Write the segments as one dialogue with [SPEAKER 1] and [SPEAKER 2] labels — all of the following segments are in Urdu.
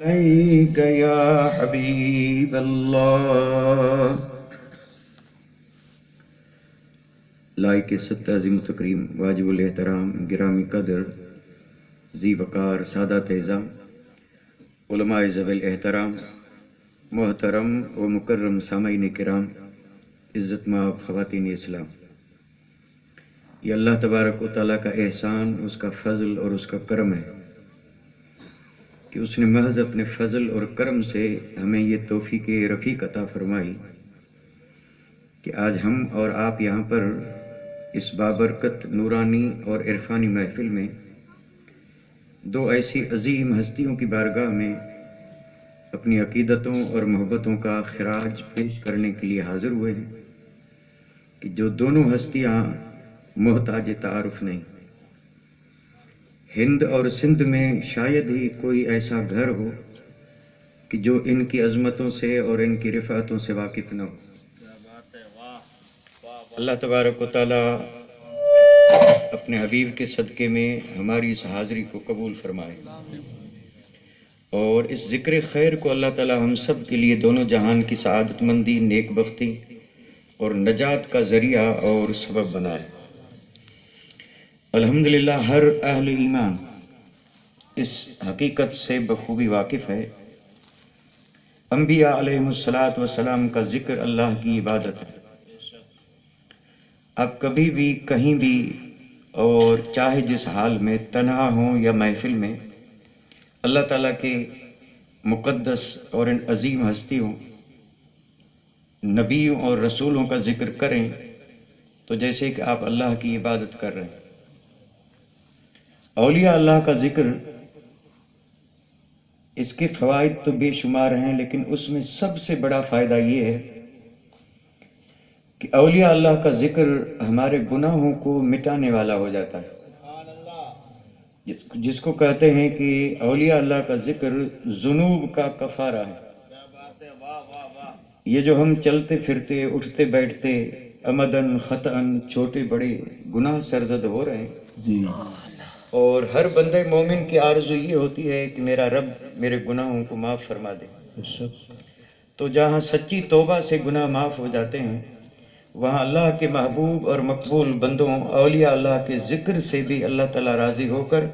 [SPEAKER 1] عليك يا حبيب الله. لائق ست عظیم تکریم واجب الاحترام گرامی قدر ذی وقار سادات اعظام علماء ذوی الاحترام محترم و مکرم سامعین کرام عزت مآب خواتین اسلام، یہ اللہ تبارک و تعالیٰ کا احسان، اس کا فضل اور اس کا کرم ہے کہ اس نے محض اپنے فضل اور کرم سے ہمیں یہ توفیق رفیق عطا فرمائی کہ آج ہم اور آپ یہاں پر اس بابرکت نورانی اور عرفانی محفل میں دو ایسی عظیم ہستیوں کی بارگاہ میں اپنی عقیدتوں اور محبتوں کا خراج پیش کرنے کے لیے حاضر ہوئے ہیں کہ جو دونوں ہستیاں محتاج تعارف نہیں. ہند اور سندھ میں شاید ہی کوئی ایسا گھر ہو کہ جو ان کی عظمتوں سے اور ان کی رفعتوں سے واقف نہ ہو. اللہ تبارک و تعالیٰ اپنے حبیب کے صدقے میں ہماری اس حاضری کو قبول فرمائے اور اس ذکر خیر کو اللہ تعالیٰ ہم سب کے لیے دونوں جہان کی سعادت مندی، نیک بختی اور نجات کا ذریعہ اور سبب بنائے. الحمدللہ ہر اہل ایمان اس حقیقت سے بخوبی واقف ہے، انبیاء علیہم السلام کا ذکر اللہ کی عبادت ہے. آپ کبھی بھی کہیں بھی اور چاہے جس حال میں تنہا ہوں یا محفل میں اللہ تعالیٰ کے مقدس اور ان عظیم ہستیوں نبیوں اور رسولوں کا ذکر کریں تو جیسے کہ آپ اللہ کی عبادت کر رہے ہیں. اولیاء اللہ کا ذکر، اس کے فوائد تو بے شمار ہیں، لیکن اس میں سب سے بڑا فائدہ یہ ہے کہ اولیاء اللہ کا ذکر ہمارے گناہوں کو مٹانے والا ہو جاتا ہے. جس کو کہتے ہیں کہ اولیاء اللہ کا ذکر ذنوب کا کفارہ ہے. یہ جو ہم چلتے پھرتے اٹھتے بیٹھتے عمدن خطأن چھوٹے بڑے گناہ سرزد ہو رہے ہیں، اور ہر بندے مومن کی آرزو یہ ہوتی ہے کہ میرا رب میرے گناہوں کو معاف فرما دے. تو جہاں سچی توبہ سے گناہ معاف ہو جاتے ہیں، وہاں اللہ کے محبوب اور مقبول بندوں اولیاء اللہ کے ذکر سے بھی اللہ تعالیٰ راضی ہو کر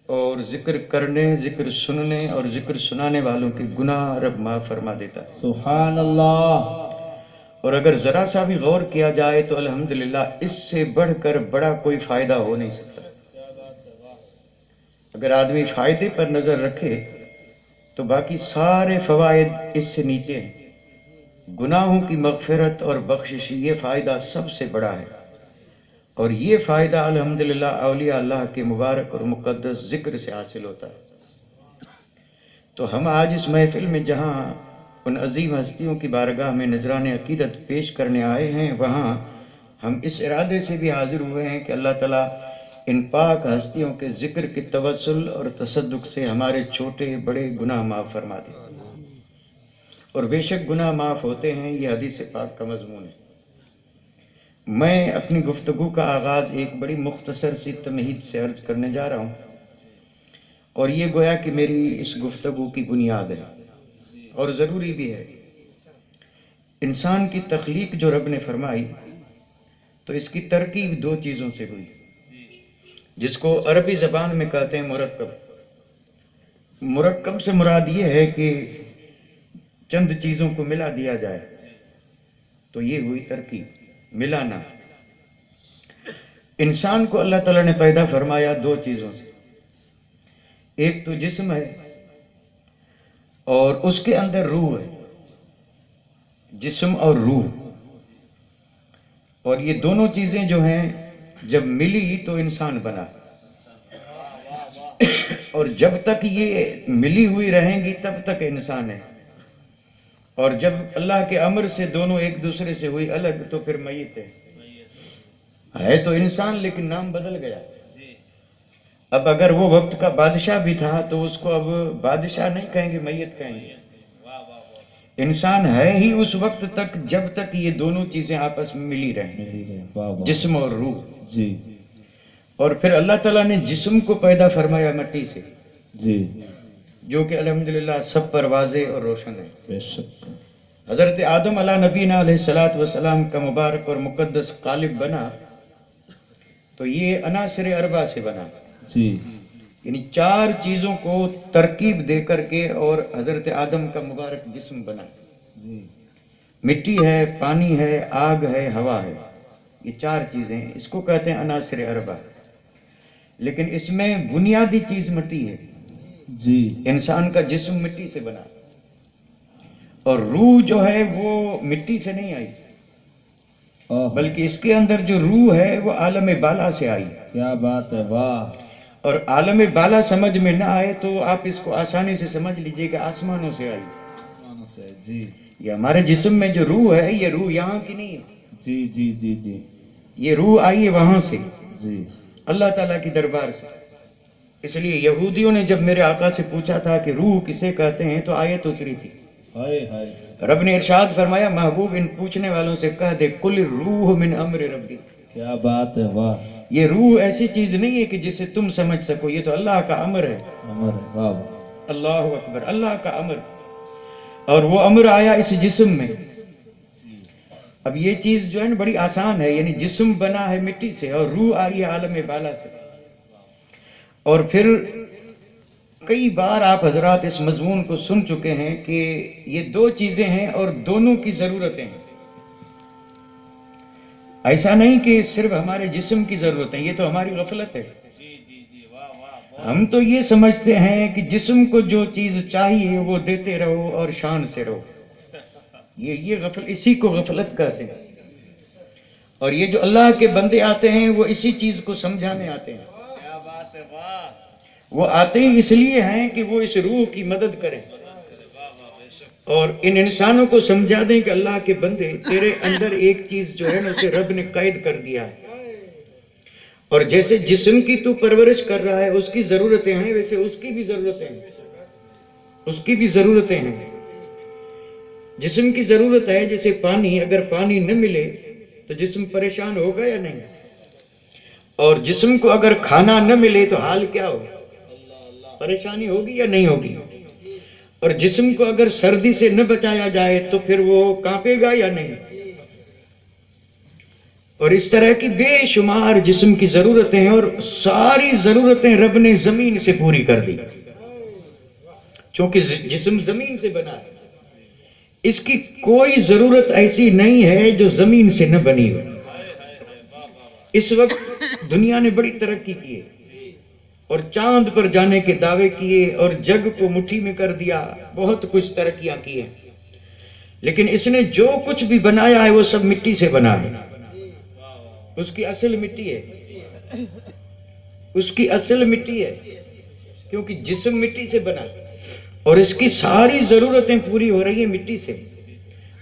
[SPEAKER 1] اور ذکر کرنے، ذکر سننے اور ذکر سنانے والوں کے گناہ رب معاف فرما دیتا ہے.
[SPEAKER 2] سبحان اللہ.
[SPEAKER 1] اور اگر ذرا سا بھی غور کیا جائے تو الحمدللہ اس سے بڑھ کر بڑا کوئی فائدہ ہو نہیں سکتا. اگر آدمی فائدے پر نظر رکھے تو باقی سارے فوائد اس سے نیچے ہیں. گناہوں کی مغفرت اور بخشش یہ فائدہ سب سے بڑا ہے، اور یہ فائدہ الحمدللہ اولیاء اللہ کے مبارک اور مقدس ذکر سے حاصل ہوتا ہے. تو ہم آج اس محفل میں جہاں ان عظیم ہستیوں کی بارگاہ میں نذران عقیدت پیش کرنے آئے ہیں، وہاں ہم اس ارادے سے بھی حاضر ہوئے ہیں کہ اللہ تعالیٰ ان پاک ہستیوں کے ذکر کے توسل اور تصدق سے ہمارے چھوٹے بڑے گناہ معاف فرما دے. اور بے شک گناہ معاف ہوتے ہیں، یہ حدیث پاک کا مضمون ہے. میں اپنی گفتگو کا آغاز ایک بڑی مختصر سی تمہید سے عرض کرنے جا رہا ہوں، اور یہ گویا کہ میری اس گفتگو کی بنیاد ہے اور ضروری بھی ہے. انسان کی تخلیق جو رب نے فرمائی تو اس کی ترکیب دو چیزوں سے ہوئی، جس کو عربی زبان میں کہتے ہیں مرکب. مرکب سے مراد یہ ہے کہ چند چیزوں کو ملا دیا جائے تو یہ ہوئی ترکیب، ملانا. انسان کو اللہ تعالیٰ نے پیدا فرمایا دو چیزوں سے، ایک تو جسم ہے اور اس کے اندر روح ہے. جسم اور روح، اور یہ دونوں چیزیں جو ہیں جب ملی تو انسان بنا، اور جب تک یہ ملی ہوئی رہیں گی تب تک انسان ہے، اور جب اللہ کے امر سے دونوں ایک دوسرے سے ہوئی الگ تو پھر میت ہے تو انسان لیکن نام بدل گیا. اب اگر وہ وقت کا بادشاہ بھی تھا تو اس کو اب بادشاہ نہیں کہیں گے، میت کہیں گے. انسان ہے ہی اس وقت تک جب تک یہ دونوں چیزیں آپس میں ملی رہیں، جسم اور روح.
[SPEAKER 2] جی
[SPEAKER 1] اور پھر اللہ تعالیٰ نے جسم کو پیدا فرمایا مٹی سے.
[SPEAKER 2] جی
[SPEAKER 1] جو کہ الحمدللہ سب پر واضح اور روشن ہے۔
[SPEAKER 2] بے شک۔
[SPEAKER 1] حضرت آدم علیہ نبینا علیہ الصلوۃ والسلام کا مبارک اور مقدس قالب بنا تو یہ عناصر اربع سے بنا،
[SPEAKER 2] جی
[SPEAKER 1] یعنی چار چیزوں کو ترکیب دے کر کے اور حضرت آدم کا مبارک جسم بنا۔
[SPEAKER 2] جی
[SPEAKER 1] مٹی ہے، پانی ہے، آگ ہے، ہوا ہے، یہ چار چیزیں ہیں، اس کو کہتے ہیں عناصر اربع۔ لیکن اس میں بنیادی چیز مٹی ہے۔
[SPEAKER 2] جی
[SPEAKER 1] انسان کا جسم مٹی سے بنا اور روح جو ہے وہ مٹی سے نہیں آئی، بلکہ اس کے اندر جو روح ہے وہ عالم بالا سے آئی۔
[SPEAKER 2] کیا بات ہے، واہ۔
[SPEAKER 1] اور عالم بالا سمجھ میں نہ آئے تو آپ اس کو آسانی سے سمجھ لیجئے کہ آسمانوں سے آئی۔
[SPEAKER 2] آسمانوں سے، جی
[SPEAKER 1] یہ ہمارے جسم میں جو روح ہے یہ روح یہاں کی نہیں ہے،
[SPEAKER 2] جی جی جی جی
[SPEAKER 1] یہ روح آئی ہے وہاں سے،
[SPEAKER 2] جی
[SPEAKER 1] اللہ تعالیٰ کی دربار سے۔ اس لیے یہودیوں نے جب میرے آقا سے پوچھا تھا کہ روح کسے کہتے ہیں تو آیت اتری تھی،
[SPEAKER 2] ہائے ہائے،
[SPEAKER 1] رب نے ارشاد فرمایا محبوب ان پوچھنے والوں سے کہہ دے کل روح من امر ربی،
[SPEAKER 2] کیا بات ہے، واہ۔
[SPEAKER 1] یہ روح ایسی چیز نہیں ہے کہ جسے تم سمجھ سکو، یہ تو اللہ کا امر ہے۔
[SPEAKER 2] امر ہے، واہ واہ۔
[SPEAKER 1] اللہ اکبر، اللہ کا امر، اور وہ امر آیا اس جسم میں۔ اب یہ چیز جو ہے نا بڑی آسان ہے، یعنی جسم بنا ہے مٹی سے اور روح آئی ہے عالم بالا سے۔ اور پھر کئی بار آپ حضرات اس مضمون کو سن چکے ہیں کہ یہ دو چیزیں ہیں اور دونوں کی ضرورتیں ہیں۔ ایسا نہیں کہ صرف ہمارے جسم کی ضرورتیں، یہ تو ہماری غفلت ہے۔ ہم تو یہ سمجھتے ہیں کہ جسم کو جو چیز چاہیے وہ دیتے رہو اور شان سے رہو، یہ اسی کو غفلت کہتے ہیں۔ اور یہ جو اللہ کے بندے آتے ہیں وہ اسی چیز کو سمجھانے آتے ہیں۔ وہ آتے ہی اس لیے ہیں کہ وہ اس روح کی مدد کریں اور ان انسانوں کو سمجھا دیں کہ اللہ کے بندے تیرے اندر ایک چیز جو ہے نا اسے رب نے قید کر دیا ہے، اور جیسے جسم کی تو پرورش کر رہا ہے اس کی ضرورتیں ہیں، ویسے اس کی بھی ضرورتیں ہیں، اس کی بھی ضرورتیں ہیں۔ جسم کی ضرورت ہے جیسے پانی، اگر پانی نہ ملے تو جسم پریشان ہوگا یا نہیں؟ اور جسم کو اگر کھانا نہ ملے تو حال کیا ہوگا؟ پریشانی ہوگی یا نہیں ہوگی؟ اور جسم کو اگر سردی سے نہ بچایا جائے تو پھر وہ کانپے گا یا نہیں؟ اور اس طرح کی بے شمار جسم کی ضرورتیں ہیں، اور ساری ضرورتیں رب نے زمین سے پوری کر دی، چونکہ جسم زمین سے بنا ہے۔ اس کی کوئی ضرورت ایسی نہیں ہے جو زمین سے نہ بنی ہو۔ اس وقت دنیا نے بڑی ترقی کی ہے اور چاند پر جانے کے دعوے کیے اور جگ کو مٹھی میں کر دیا، بہت کچھ ترقیاں کی ہیں، لیکن اس نے جو کچھ بھی بنایا ہے وہ سب مٹی سے بنا ہے۔ اس کی اصل مٹی ہے، اس کی اصل مٹی ہے، کیونکہ جسم مٹی سے بنا اور اس کی ساری ضرورتیں پوری ہو رہی ہیں مٹی سے۔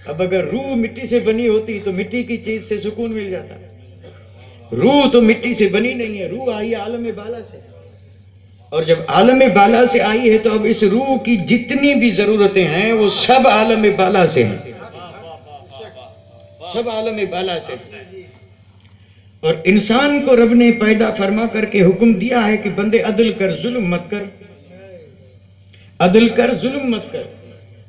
[SPEAKER 1] اب اگر روح مٹی سے بنی ہوتی تو مٹی کی چیز سے سکون مل جاتا۔ روح تو مٹی سے بنی نہیں ہے، روح آئی عالم بالا سے، اور جب عالم بالا سے آئی ہے تو اب اس روح کی جتنی بھی ضرورتیں ہیں وہ سب عالم بالا سے ہیں، سب عالم بالا سے ہیں۔ اور انسان کو رب نے پیدا فرما کر کے حکم دیا ہے کہ بندے عدل کر، ظلم مت کر، عدل کر، ظلم مت کر۔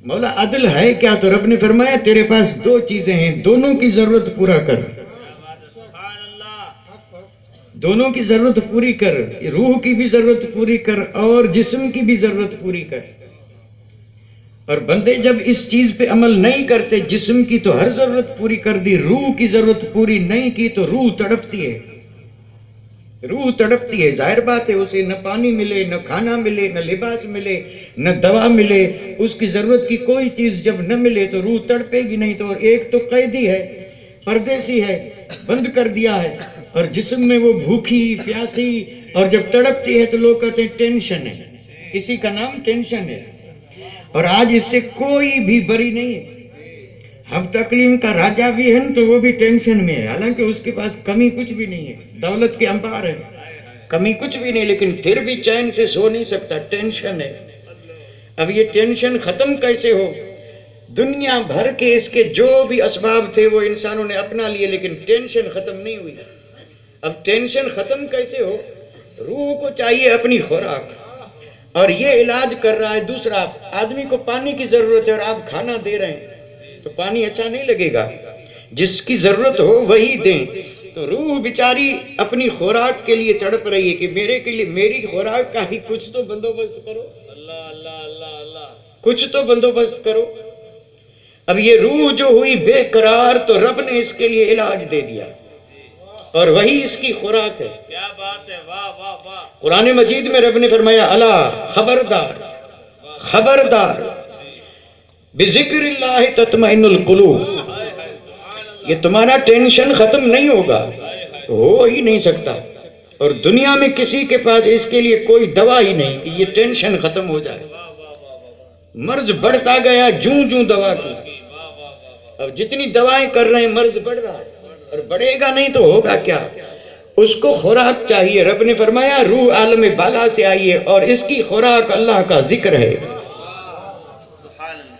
[SPEAKER 1] مولا عدل ہے کیا؟ تو رب نے فرمایا تیرے پاس دو چیزیں ہیں، دونوں کی ضرورت پورا کر، دونوں کی ضرورت پوری کر، روح کی بھی ضرورت پوری کر اور جسم کی بھی ضرورت پوری کر۔ اور بندے جب اس چیز پہ عمل نہیں کرتے، جسم کی تو ہر ضرورت پوری کر دی، روح کی ضرورت پوری نہیں کی تو روح تڑپتی ہے، روح تڑپتی ہے۔ ظاہر بات ہے اسے نہ پانی ملے، نہ کھانا ملے، نہ لباس ملے، نہ دوا ملے، اس کی ضرورت کی کوئی چیز جب نہ ملے تو روح تڑپے گی نہیں۔ تو ایک تو قیدی ہے، پردیسی ہے، بند کر دیا ہے، اور جسم میں وہ بھوکی پیاسی، اور جب تڑپتی ہے تو لوگ کہتے ہیں ٹینشن ہے، اسی کا نام ٹینشن ہے۔ اور آج اس سے کوئی بھی بری نہیں ہے۔ ہفتہ کلیم کا راجہ بھی ہے تو وہ بھی ٹینشن میں ہے، حالانکہ اس کے پاس کمی کچھ بھی نہیں ہے، دولت کے انبار ہے، کمی کچھ بھی نہیں، لیکن پھر بھی چین سے سو نہیں سکتا، ٹینشن ہے۔ اب یہ ٹینشن ختم کیسے ہو؟ دنیا بھر کے اس کے جو بھی اسباب تھے وہ انسانوں نے اپنا لیے، لیکن ٹینشن ختم نہیں ہوئی۔ اب ٹینشن ختم کیسے ہو؟ روح کو چاہیے اپنی خوراک، اور یہ علاج کر رہا ہے دوسرا. آدمی کو پانی کی ضرورت ہے اور آپ کھانا دے رہے ہیں تو پانی اچھا نہیں لگے گا. جس کی ضرورت ہو وہی دیں. تو روح بیچاری اپنی خوراک کے لیے تڑپ رہی ہے کہ میرے کے لیے میری خوراک کا ہی کچھ تو بندوبست کرو. اللہ اللہ اللہ اللہ, کچھ تو بندوبست کرو. اب یہ روح جو ہوئی بے قرار تو رب نے اس کے لیے علاج دے دیا اور وہی اس کی خوراک ہے. کیا بات ہے, واہ واہ واہ. قرآن مجید میں رب نے فرمایا الا خبردار خبردار بذکر اللہ تطمئن القلوب. یہ تمہارا ٹینشن ختم نہیں ہوگا, ہو ہی نہیں سکتا. اور دنیا میں کسی کے پاس اس کے لیے کوئی دوا ہی نہیں کہ یہ ٹینشن ختم ہو جائے. مرض بڑھتا گیا جوں جوں دوا کی. اب جتنی دوائیں کر رہے ہیں مرض بڑھ رہا ہے اور بڑھے گا نہیں تو ہوگا کیا. اس کو خوراک چاہیے. رب نے فرمایا روح عالم بالا سے آئی ہے اور اس کی خوراک اللہ کا ذکر ہے.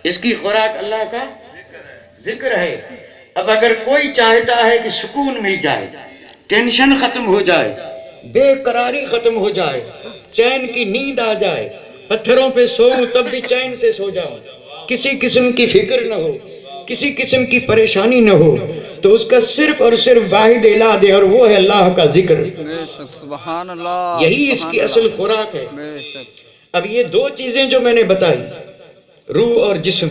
[SPEAKER 1] اس کی خوراک اللہ کا ذکر ہے. اب اگر کوئی چاہتا ہے کہ سکون مل جائے, ٹینشن ختم ہو جائے, بے قراری ختم ہو جائے, چین کی نیند آ جائے, پتھروں پہ سوؤں تب بھی چین سے سو جاؤں, کسی قسم کی فکر نہ ہو, کسی قسم کی پریشانی نہ ہو, تو اس کا صرف اور صرف واحد علاج ہے اور وہ ہے اللہ کا ذکر.
[SPEAKER 3] سبحان اللہ,
[SPEAKER 1] یہی اس کی اصل خوراک ہے. اب یہ دو چیزیں جو میں نے بتائی, روح اور جسم,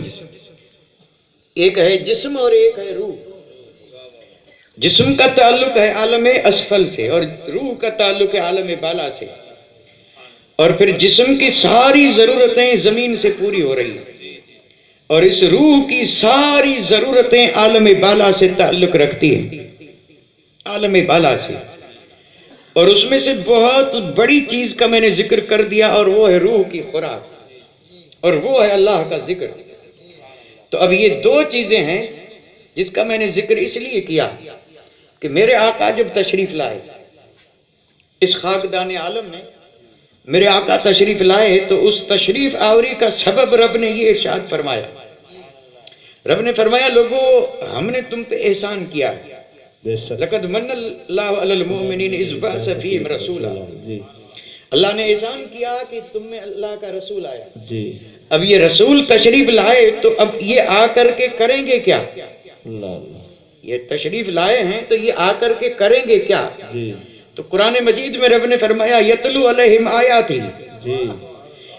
[SPEAKER 1] ایک ہے جسم اور ایک ہے روح. جسم کا تعلق ہے عالم اسفل سے اور روح کا تعلق ہے عالم بالا سے. اور پھر جسم کی ساری ضرورتیں زمین سے پوری ہو رہی ہیں اور اس روح کی ساری ضرورتیں عالم بالا سے تعلق رکھتی ہیں, عالم بالا سے. اور اس میں سے بہت بڑی چیز کا میں نے ذکر کر دیا اور وہ ہے روح کی خوراک اور وہ ہے اللہ کا ذکر. تو اب یہ دو چیزیں ہیں جس کا میں نے ذکر اس لیے کیا کہ میرے آقا جب تشریف لائے اس خاکدان عالم میں, میرے آقا تشریف لائے تو اس تشریف آوری کا سبب رب نے یہ ارشاد فرمایا. رب نے فرمایا لوگو ہم نے تم پہ احسان کیا ہے. لقد من اللہ علی المؤمنین اذ بعث فیہم رسولا. اللہ نے احسان کیا کہ تم میں اللہ کا رسول آیا. اب یہ رسول تشریف لائے تو اب یہ آ کر کے کریں گے کیا؟ یہ تشریف لائے ہیں تو یہ آ کر کے کریں گے کیا؟ تو قرآن مجید میں رب نے فرمایا یتلو علیہم آیاتہ.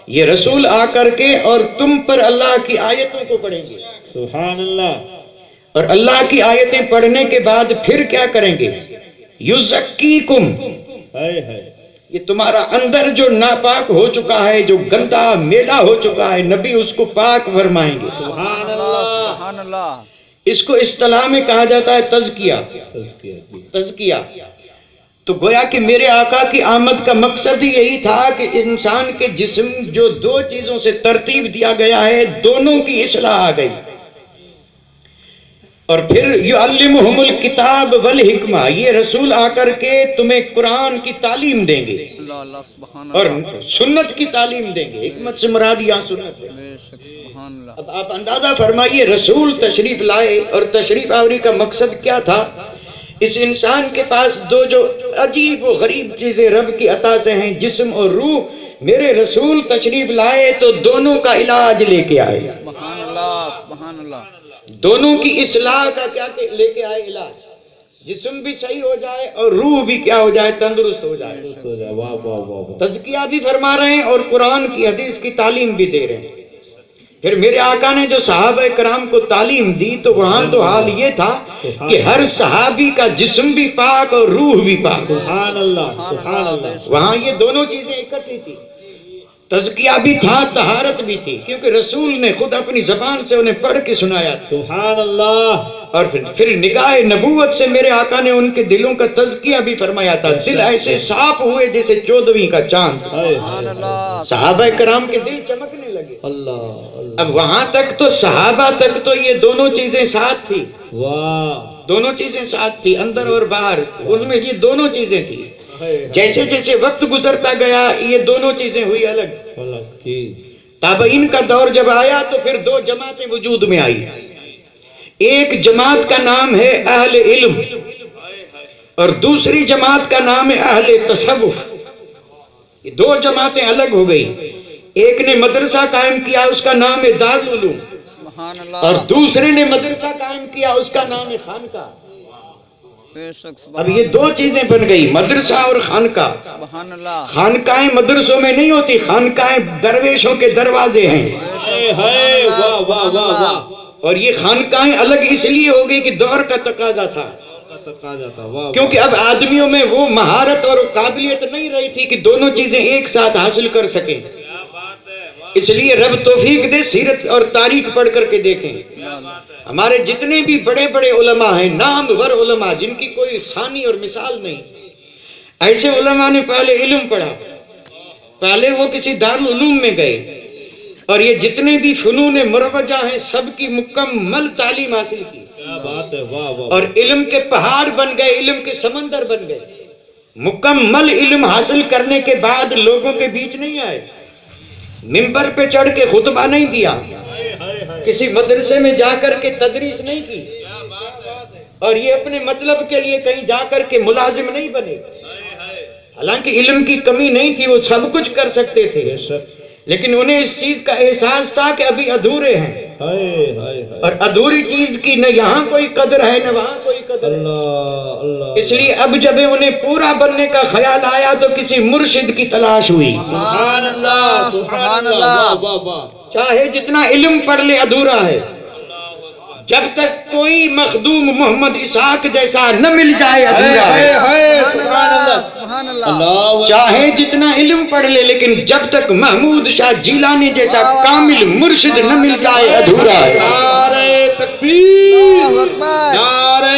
[SPEAKER 1] یہ رسول آ کر کے اور تم پر اللہ کی آیتوں کو پڑھیں گے.
[SPEAKER 2] سبحان اللہ.
[SPEAKER 1] اور اللہ کی آیتیں پڑھنے کے بعد پھر کیا کریں گے؟ یزکیکم. یہ تمہارا اندر جو ناپاک ہو چکا ہے, جو گندا میلا ہو چکا ہے, نبی اس کو پاک فرمائیں گے.
[SPEAKER 2] سبحان اللہ.
[SPEAKER 3] سبحان اللہ.
[SPEAKER 1] اس کو اصطلاح میں کہا جاتا ہے تزکیہ. تزکیہ. تو گویا کہ میرے آقا کی آمد کا مقصد ہی یہی تھا کہ انسان کے جسم جو دو چیزوں سے ترتیب دیا گیا ہے دونوں کی اصلاح آ گئی. اور پھر یعلمہم الکتاب والحکمہ, یہ رسول آ کر کے تمہیں قرآن کی تعلیم دیں گے اور سنت کی تعلیم دیں گے. حکمت سے مراد یہاں سنت ہے. اب آپ اندازہ فرمائیے رسول تشریف لائے اور تشریف آوری کا مقصد کیا تھا؟ اس انسان کے پاس دو جو عجیب و غریب چیزیں رب کی عطا سے ہیں, جسم اور روح, میرے رسول تشریف لائے تو دونوں کا علاج لے کے آئے.
[SPEAKER 3] سبحان اللہ. سبحان اللہ.
[SPEAKER 1] دونوں کی اصلاح کا کیا لے کے آئے علاج. جسم بھی صحیح ہو جائے اور روح بھی کیا ہو جائے, تندرست ہو جائے.
[SPEAKER 2] واہ واہ واہ.
[SPEAKER 1] تزکیہ بھی فرما رہے ہیں اور قرآن کی حدیث کی تعلیم بھی دے رہے ہیں. پھر میرے آقا نے جو صحابہ کرام کو تعلیم دی تو وہاں تو حال یہ تھا کہ ہر صحابی کا جسم بھی پاک اور روح بھی پاک.
[SPEAKER 2] سبحان اللہ. سبحان اللہ.
[SPEAKER 1] وہاں یہ دونوں چیزیں اکٹھی تھی. تزکیہ بھی تھا, طہارت بھی تھی, کیونکہ رسول نے خود اپنی زبان سے انہیں پڑھ کے سنایا تھا.
[SPEAKER 2] سبحان اللہ.
[SPEAKER 1] اور پھر نگاہ نبوت سے میرے آقا نے ان کے دلوں کا تزکیہ بھی فرمایا تھا. دل ایسے صاف ہوئے جیسے 14ویں کا چاند.
[SPEAKER 3] سبحان اللہ.
[SPEAKER 1] صحابہ کرام کے دل چمکنے لگے.
[SPEAKER 2] اللہ.
[SPEAKER 1] اب وہاں تک تو صحابہ تک تو یہ دونوں چیزیں ساتھ تھی.
[SPEAKER 2] واہ.
[SPEAKER 1] دونوں چیزیں ساتھ تھی, اندر اور باہر, ان میں یہ دونوں چیزیں تھی. جیسے جیسے وقت گزرتا گیا یہ دونوں چیزیں ہوئی الگ. تابعین کا دور جب آیا تو پھر دو جماعتیں وجود میں آئی. ایک جماعت کا نام ہے اہل علم اور دوسری جماعت کا نام ہے اہل تصوف. یہ دو جماعتیں الگ ہو گئی. ایک نے مدرسہ قائم کیا اس کا نام ہے دارالعلوم،
[SPEAKER 3] سبحان
[SPEAKER 1] اور
[SPEAKER 3] اللہ
[SPEAKER 1] دوسرے نے مدرسہ قائم کیا اس کا نام ہے خانقاہ۔
[SPEAKER 3] بے شک
[SPEAKER 1] اب
[SPEAKER 3] سبحان
[SPEAKER 1] یہ دو چیزیں بن گئی، مدرسہ اور خانقاہ۔
[SPEAKER 3] سبحان اللہ
[SPEAKER 1] خانقاہیں مدرسوں میں نہیں ہوتی، خانقاہیں درویشوں کے دروازے ہیں،
[SPEAKER 2] ہے واہ واہ واہ واہ
[SPEAKER 1] اور یہ خانقاہیں الگ اس لیے ہو گئی کہ دور کا تقاضا تھا،
[SPEAKER 2] کہا جاتا واہ
[SPEAKER 1] کیونکہ اب آدمیوں میں وہ مہارت اور قابلیت نہیں رہی تھی کہ دونوں چیزیں ایک ساتھ حاصل کر سکیں، اس لیے رب توفیق دے سیرت اور تاریخ پڑھ کر کے دیکھیں۔ ہمارے جتنے بھی بڑے بڑے علماء ہیں، نامور علماء جن کی کوئی ثانی اور مثال نہیں، ایسے علماء نے پہلے علم پڑھا، پہلے وہ کسی دارالعلوم میں گئے، اور یہ جتنے بھی فنون مروجہ ہیں سب کی مکمل تعلیم حاصل کی،
[SPEAKER 2] کیا بات ہے واہ واہ
[SPEAKER 1] اور علم کے پہاڑ بن گئے، علم کے سمندر بن گئے۔ مکمل علم حاصل کرنے کے بعد لوگوں کے بیچ نہیں آئے، منبر پہ چڑھ کے خطبہ نہیں دیا، کسی مدرسے میں جا کر کے تدریس نہیں کی، اور یہ اپنے مطلب کے لیے کہیں جا کر کے ملازم نہیں بنے۔ حالانکہ علم کی کمی نہیں تھی، وہ سب کچھ کر سکتے تھے،
[SPEAKER 2] بے شک
[SPEAKER 1] لیکن انہیں اس چیز کا احساس تھا کہ ابھی ادھورے ہیں،
[SPEAKER 2] ہائے ہائے ہائے
[SPEAKER 1] اور ادھوری چیز کی نہ یہاں کوئی قدر ہے نہ وہاں کوئی قدر ہے۔
[SPEAKER 2] اللہ اللہ
[SPEAKER 1] اس لیے اب جب انہیں پورا بننے کا خیال آیا تو کسی مرشد کی تلاش ہوئی۔
[SPEAKER 2] سبحان اللہ سبحان اللہ واہ واہ واہ
[SPEAKER 1] چاہے جتنا علم پڑھ لے ادھورا ہے، جب تک کوئی مخدوم محمد اسحاق جیسا نہ مل جائے ادھورا ہے۔
[SPEAKER 3] سبحان اللہ سبحان اللہ
[SPEAKER 2] اللہ
[SPEAKER 1] چاہے جتنا علم پڑھ لے لیکن جب تک محمود شاہ جیلانی جیسا کامل مرشد نہ مل جائے ادھورا ہے۔
[SPEAKER 2] نعرہ تکبیر
[SPEAKER 3] اللہ اکبر
[SPEAKER 2] نعرہ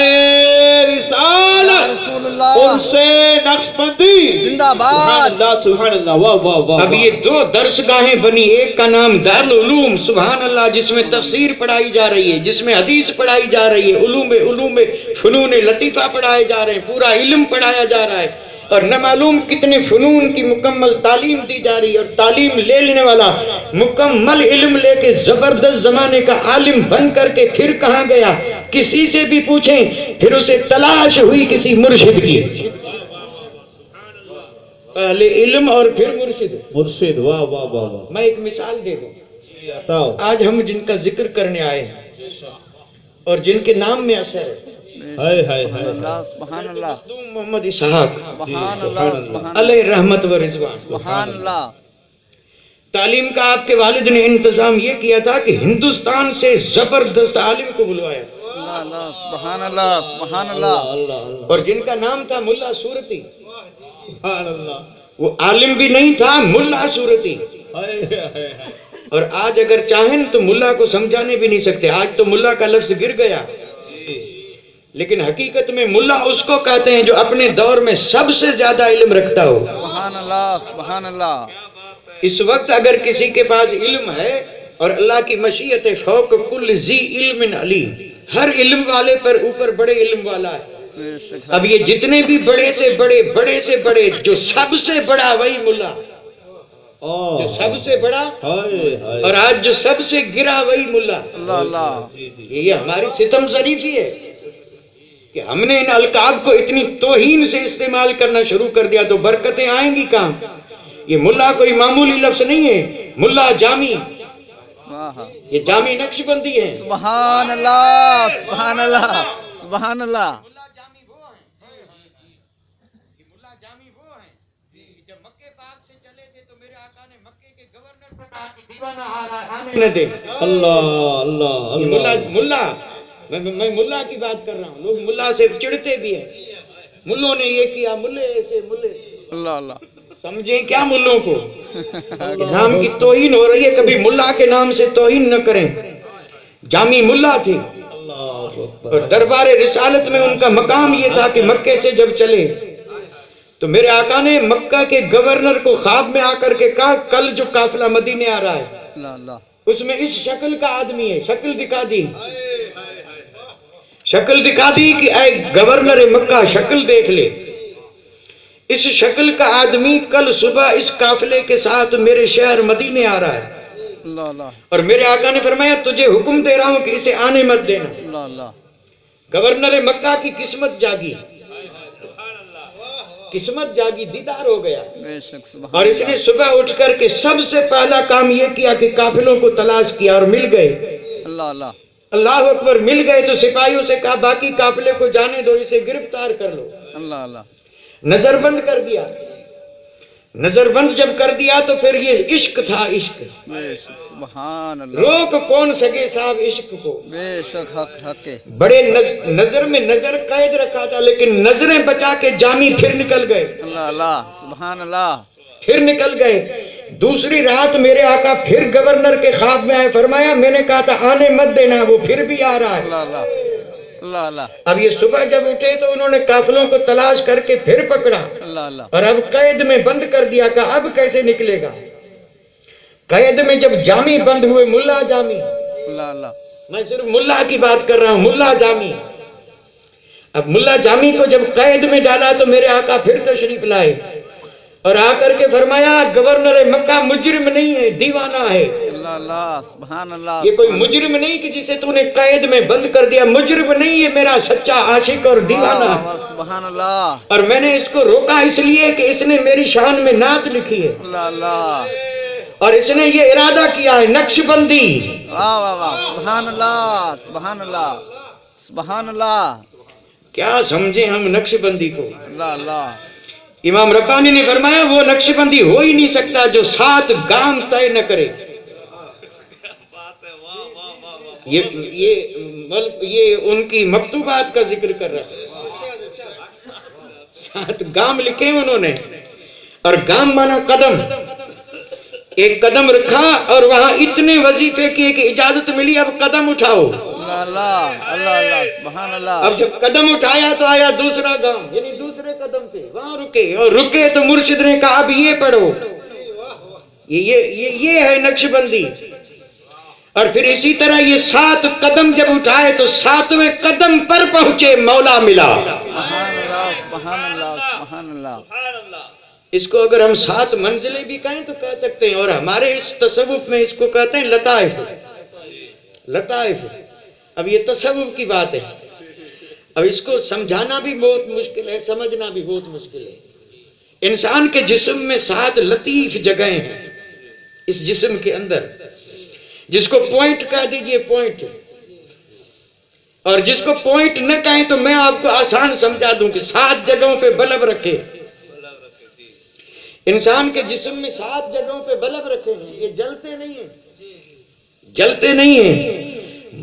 [SPEAKER 2] رسالت
[SPEAKER 3] رسول اللہ
[SPEAKER 2] ان سے نقش بندی
[SPEAKER 3] زندہ باد
[SPEAKER 2] سبحان اللہ سبحان اللہ واہ واہ واہ
[SPEAKER 1] اب یہ دو درسگاہیں بنی، ایک کا نام دارالعلوم سبحان اللہ جس میں تفسیر پڑھائی جا رہی ہے، جس میں حدیث پڑھائی جا رہی ہے، علوم فنون لطیفہ پڑھائے جا رہے ہیں، پورا علم پڑھایا جا رہا ہے، اور نہ معلوم کتنے فنون کی مکمل تعلیم دی جا رہی ہے، اور تعلیم لے لینے والا مکمل علم لے کے زبردست زمانے کا عالم بن کر کے پھر کہاں گیا؟ کسی سے بھی پوچھیں پھر اسے تلاش ہوئی کسی مرشد کی، پہلے علم اور پھر مرشد۔
[SPEAKER 2] مرشد واہ واہ واہ واہ
[SPEAKER 1] میں ایک مثال دے دوں،
[SPEAKER 2] بتاؤ
[SPEAKER 1] آج ہم جن کا ذکر کرنے آئے ہیں اور جن کے نام میں اثر ہے،
[SPEAKER 2] ہائے ہائے
[SPEAKER 3] سبحان
[SPEAKER 2] ہائے
[SPEAKER 3] اللہ سبحان اللہ
[SPEAKER 1] محمد اسحاق
[SPEAKER 3] سبحان اللہ سبحان اللہ
[SPEAKER 1] علیہ رحمت و رضوان،
[SPEAKER 3] سبحان اللہ
[SPEAKER 1] تعلیم کا آپ کے والد نے انتظام یہ کیا تھا کہ ہندوستان سے زبردست عالم کو بلوایا،
[SPEAKER 3] اللہ اللہ سبحان اللہ سبحان اللہ
[SPEAKER 2] اللہ اللہ
[SPEAKER 1] اور جن کا نام تھا ملا صورتی،
[SPEAKER 2] سبحان اللہ
[SPEAKER 1] وہ عالم بھی نہیں تھا، ملا صورتی۔
[SPEAKER 2] ہائے ہائے ہائے
[SPEAKER 1] اور آج اگر چاہیں تو ملا کو سمجھانے بھی نہیں سکتے، آج تو ملا کا لفظ گر گیا، لیکن حقیقت میں ملا اس کو کہتے ہیں جو اپنے دور میں سب سے زیادہ علم رکھتا ہو۔
[SPEAKER 3] سبحان اللہ سبحان اللہ
[SPEAKER 1] اس وقت اگر کسی کے پاس علم ہے اور اللہ کی مشیت فوق کل ذی علم علی، ہر علم والے پر اوپر بڑے علم والا ہے۔
[SPEAKER 3] بے شک
[SPEAKER 1] اب یہ جتنے بھی بڑے سے بڑے جو سب سے بڑا وہی ملا، جو سب سے بڑا،
[SPEAKER 2] ہائے ہائے
[SPEAKER 1] اور آج جو سب سے گرا وہی ملا۔
[SPEAKER 3] اللہ اللہ
[SPEAKER 1] یہ ہماری ستم ظریفی ہے کہ ہم نے ان القاب کو اتنی توہین سے استعمال کرنا شروع کر دیا، تو برکتیں آئیں گی کہاں؟ یہ ملا کوئی معمولی لفظ نہیں ہے، ملا جامی،
[SPEAKER 3] واہ
[SPEAKER 1] یہ جامی نقش بندی ہے۔
[SPEAKER 3] سبحان اللہ سبحان اللہ سبحان اللہ
[SPEAKER 1] جب مکے پاک سے چلے تھے تو میرے آقا نے مکے کے گورنر کو کہا کہ دیوانہ آ رہا ہے، آنے نہ دے۔
[SPEAKER 2] اللہ اللہ
[SPEAKER 1] یہ
[SPEAKER 2] اللہ
[SPEAKER 1] ملا میں ملا کی بات کر رہا ہوں، لوگ ملا سے چڑھتے بھی ہیں، ملوں نے یہ کیا، ملے ایسے ملے،
[SPEAKER 3] اللہ اللہ
[SPEAKER 1] سمجھیں کیا ملوں کو؟ نام کی توہین ہو رہی ہے، کبھی ملا کے نام سے توہین نہ کریں۔ جامی ملا تھے،
[SPEAKER 2] اللہ اکبر
[SPEAKER 1] اور دربار رسالت میں ان کا مقام یہ تھا کہ مکے سے جب چلے تو میرے آقا نے مکہ کے گورنر کو خواب میں آ کر کے کہا کل جو قافلہ مدینے آ رہا ہے
[SPEAKER 3] اللہ اللہ
[SPEAKER 1] اس میں اس شکل کا آدمی ہے، شکل دکھا دی، شکل دکھا دی کہ اے گورنر مکہ شکل دیکھ لے، اس شکل کا آدمی کل صبح اس قافلے کے ساتھ میرے شہر مدینے آ رہا ہے،
[SPEAKER 3] اللہ اللہ
[SPEAKER 1] اور میرے آقا نے فرمایا تجھے حکم دے رہا ہوں کہ اسے آنے مت دینا۔
[SPEAKER 3] اللہ اللہ
[SPEAKER 1] گورنر مکہ کی قسمت جاگی، قسمت جاگی، دیدار ہو گیا.
[SPEAKER 3] بے شک سبحان
[SPEAKER 1] اور اس نے صبح اٹھ کر کے سب سے پہلا کام یہ کیا کہ قافلوں کو تلاش کیا اور مل گئے.
[SPEAKER 3] اللہ اللہ
[SPEAKER 1] اللہ اکبر. مل گئے تو سپاہیوں سے کہا باقی قافلے کو جانے دو، اسے گرفتار کر لو.
[SPEAKER 3] اللہ اللہ
[SPEAKER 1] نظر بند کر دیا. نظر بند جب کر دیا تو پھر یہ عشق تھا، عشق.
[SPEAKER 3] بے شک سبحان اللہ
[SPEAKER 1] روک کون سکے صاحب عشق کو.
[SPEAKER 3] بے شک حق حق ہے
[SPEAKER 1] بڑے نظر میں نظر قید رکھا تھا، لیکن نظریں بچا کے جامی پھر نکل گئے.
[SPEAKER 3] اللہ اللہ سبحان اللہ
[SPEAKER 1] پھر نکل گئے. دوسری رات میرے آقا پھر گورنر کے خواب میں آئے. فرمایا میں نے کہا تھا آنے مت دینا، وہ پھر بھی آ رہا ہے.
[SPEAKER 3] اللہ اللہ اللہ اللہ
[SPEAKER 1] اب یہ صبح جب اٹھے تو انہوں نے قافلوں کو تلاش کر کے پھر پکڑا
[SPEAKER 3] اللہ اللہ
[SPEAKER 1] اور اب قید میں بند کر دیا. کہا اب کیسے نکلے گا. قید میں جب جامی بند ہوئے، ملا جامی،
[SPEAKER 3] اللہ اللہ
[SPEAKER 1] میں صرف ملا کی بات کر رہا ہوں، ملا جامی. اب ملا جامی کو جب قید میں ڈالا تو میرے آقا پھر تشریف لائے اور آ کر کے فرمایا گورنر مکہ مجرم نہیں ہے، دیوانہ ہے.
[SPEAKER 3] اللہ اللہ سبحان اللہ
[SPEAKER 1] یہ کوئی مجرم نہیں کہ جسے تو نے قید میں بند کر دیا. مجرم نہیں ہے، میرا سچا عاشق اور دیوانہ.
[SPEAKER 3] واہ، واہ، سبحان اللہ
[SPEAKER 1] اور میں نے اس کو روکا اس لیے کہ اس نے میری شان میں نعت لکھی ہے
[SPEAKER 3] اللہ اللہ
[SPEAKER 1] اور اس نے یہ ارادہ کیا ہے نقش بندی.
[SPEAKER 3] واہ واہ واہ سبحان اللہ سبحان اللہ سبحان اللہ
[SPEAKER 1] کیا سمجھے ہم نقش بندی کو.
[SPEAKER 3] اللہ اللہ
[SPEAKER 1] امام ربانی نے فرمایا وہ نقش بندی ہو ہی نہیں سکتا جو 7 گام طے نہ کرے. یہ ان کی مکتوبات کا ذکر کر رہا ہے. 7 گام لکھے انہوں نے، اور گام مانا قدم. ایک قدم رکھا اور وہاں اتنے وظیفے کیے کہ اجازت ملی اب قدم اٹھاؤ.
[SPEAKER 3] اللہ اللہ اللہ اللہ سبحان اللہ
[SPEAKER 1] اب جب قدم اٹھایا تو آیا دوسرا گام، یعنی دوسرے قدم پہ وہاں رکے اور رکے تو مرشد نے کہا اب یہ پڑھو. یہ ہے نقش بندی. اور پھر اسی طرح یہ 7 قدم جب اٹھائے تو 7ویں قدم پر پہنچے، مولا ملا.
[SPEAKER 3] سبحان اللہ سبحان اللہ سبحان اللہ
[SPEAKER 1] اس کو اگر ہم 7 منزلیں بھی کہیں تو کہہ سکتے ہیں. اور ہمارے اس تصوف میں اس کو کہتے ہیں لطائف. لطائف. اب یہ تصوف کی بات ہے. اب اس کو سمجھانا بھی بہت مشکل ہے، سمجھنا بھی بہت مشکل ہے. انسان کے جسم میں 7 لطیف جگہیں ہیں اس جسم کے اندر، جس کو پوائنٹ کہہ دیجئے پوائنٹ، اور جس کو پوائنٹ نہ کہیں تو میں آپ کو آسان سمجھا دوں کہ 7 جگہوں پہ بلب رکھے. انسان کے جسم میں 7 جگہوں پہ بلب رکھے ہیں. یہ جلتے نہیں ہیں، جلتے نہیں ہیں.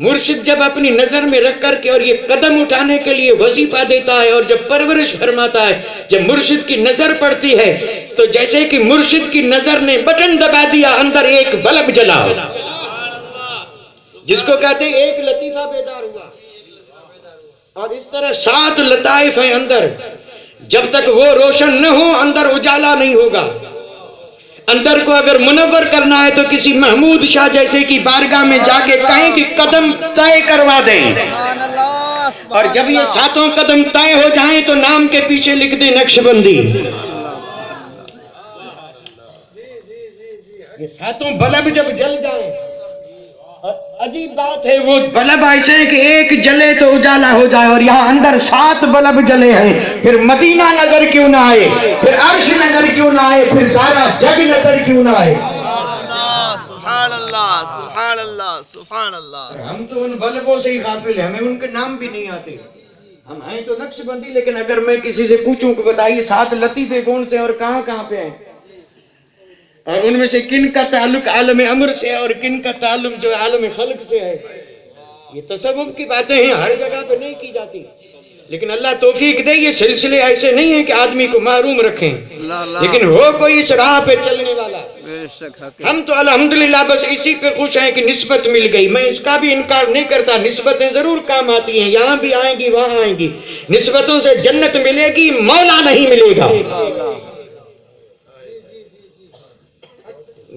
[SPEAKER 1] مرشد جب اپنی نظر میں رکھ کر کے اور یہ قدم اٹھانے کے لیے وظیفہ دیتا ہے اور جب پرورش فرماتا ہے، جب مرشد کی نظر پڑتی ہے تو جیسے کہ مرشد کی نظر نے بٹن دبا دیا، اندر ایک بلب جلا، جس کو کہتے ہیں ایک لطیفہ بیدار ہوا. اور اس طرح 7 لطائف ہیں اندر. جب تک وہ روشن نہ ہو اندر اجالا نہیں ہوگا. اندر کو اگر منور کرنا ہے تو کسی محمود شاہ جیسے کی بارگاہ میں جا کے کہیں کہ قدم طے کروا دیں،
[SPEAKER 3] سبحان اللہ
[SPEAKER 1] اور جب یہ 7 قدم طے ہو جائیں تو نام کے پیچھے لکھ دیں نقش بندی. یہ 7 بلب جب جل جائیں، عجیب بات ہے، وہ بلب ایسے ہیں کہ ایک جلے تو اجالا ہو جائے، اور یہاں اندر 7 بلب جلے ہیں. پھر مدینہ نظر کیوں نہ آئے، پھر عرش نظر کیوں نہ آئے، پھر سارا جگ نظر کیوں نہ آئے.
[SPEAKER 3] سبحان اللہ سبحان اللہ سبحان اللہ
[SPEAKER 1] ہم تو ان بلبوں سے ہی غافل ہیں، ہمیں ان کے نام بھی نہیں آتے. ہم ہیں تو نقش بندی، لیکن اگر میں کسی سے پوچھوں کہ بتائیے 7 لطیفے کون سے اور کہاں کہاں پہ ہیں، اور ان میں سے کن کا تعلق عالم امر سے ہے اور کن کا تعلق جو عالم خلق سے ہے. یہ تصوف کی باتیں ہیں، ہر جگہ پہ نہیں کی جاتی، لیکن اللہ توفیق دے. یہ سلسلے ایسے نہیں ہیں کہ آدمی کو محروم رکھیں، لیکن ہو کوئی اس راہ پہ چلنے والا.
[SPEAKER 3] بے شک حق
[SPEAKER 1] ہم تو الحمدللہ بس اسی پہ خوش ہیں کہ نسبت مل گئی. میں اس کا بھی انکار نہیں کرتا، نسبتیں ضرور کام آتی ہیں، یہاں بھی آئیں گی وہاں آئیں گی. نسبتوں سے جنت ملے گی، مولا نہیں ملے گا.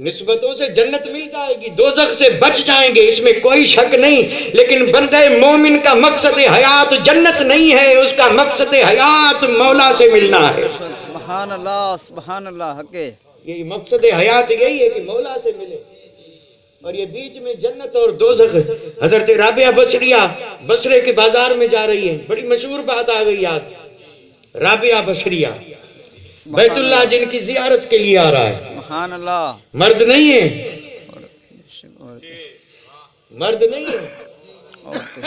[SPEAKER 1] نسبتوں سے جنت مل جائے گی، دوزخ سے بچ جائیں گے، اس میں کوئی شک نہیں. لیکن بندہ مومن کا مقصد حیات جنت نہیں ہے، اس کا مقصد حیات مولا سے ملنا ہے.
[SPEAKER 3] سبحان اللہ سبحان اللہ حق ہے.
[SPEAKER 1] یہ مقصد حیات یہی ہے کہ مولا سے ملے. اور یہ بیچ میں جنت اور دوزخ. حضرت رابعہ بصریہ بصرے کے بازار میں جا رہی ہے، بڑی مشہور بات آ گئی یاد. رابعہ بصریہ بیت اللہ جن کی زیارت کے لیے آ رہا ہے،
[SPEAKER 3] سبحان اللہ.
[SPEAKER 1] مرد نہیں ہے،
[SPEAKER 3] عورتیں
[SPEAKER 1] مرد نہیں ہے،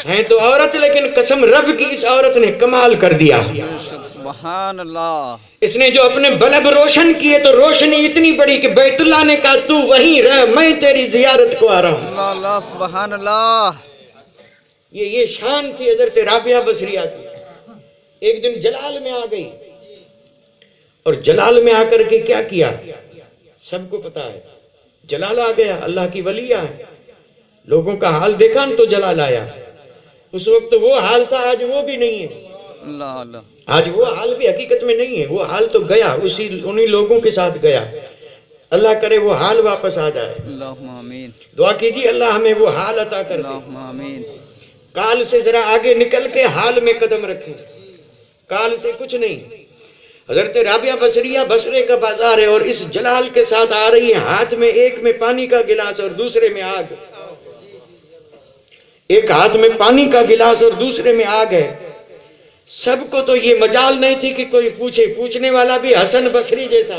[SPEAKER 1] ہیں تو عورت، لیکن قسم رب کی اس عورت نے کمال کر دیا.
[SPEAKER 3] بے شک سبحان اللہ.
[SPEAKER 1] اس نے جو اپنے بلب روشن کیے تو روشنی اتنی بڑی کہ بیت اللہ نے کہا تو وہیں رہ، میں تیری زیارت کو آ رہا ہوں.
[SPEAKER 3] اللہ اللہ سبحان اللہ.
[SPEAKER 1] یہ شان تھی حضرت رابعہ بصریہ کی. ایک دن جلال میں آ گئی، اور جلال میں آ کر کے کیا کیا سب کو پتا ہے. جلال آ گیا، اللہ کی ولی ہے، لوگوں کا حال دیکھا تو جلال آیا. اس وقت وہ حال تھا، آج وہ بھی نہیں ہے.
[SPEAKER 3] اللہ اللہ.
[SPEAKER 1] آج وہ حال بھی حقیقت میں نہیں ہے، وہ حال تو گیا، انہی لوگوں کے ساتھ گیا. اللہ کرے وہ حال واپس آ جائے.
[SPEAKER 3] اللہم آمین.
[SPEAKER 1] دعا کیجیے اللہ ہمیں وہ حال عطا کر دے.
[SPEAKER 3] اللہم آمین.
[SPEAKER 1] کال سے ذرا آگے نکل کے حال میں قدم رکھیں، کال سے کچھ نہیں. حضرت رابعہ بصریہ بصرے کا بازار ہے، اور اس جلال کے ساتھ آ رہی ہے، ہاتھ میں ایک میں پانی کا گلاس اور دوسرے میں آگ. ایک ہاتھ میں پانی کا گلاس اور دوسرے میں آگ ہے. سب کو تو یہ مجال نہیں تھی کہ کوئی پوچھے، پوچھنے والا بھی حسن بصری جیسا.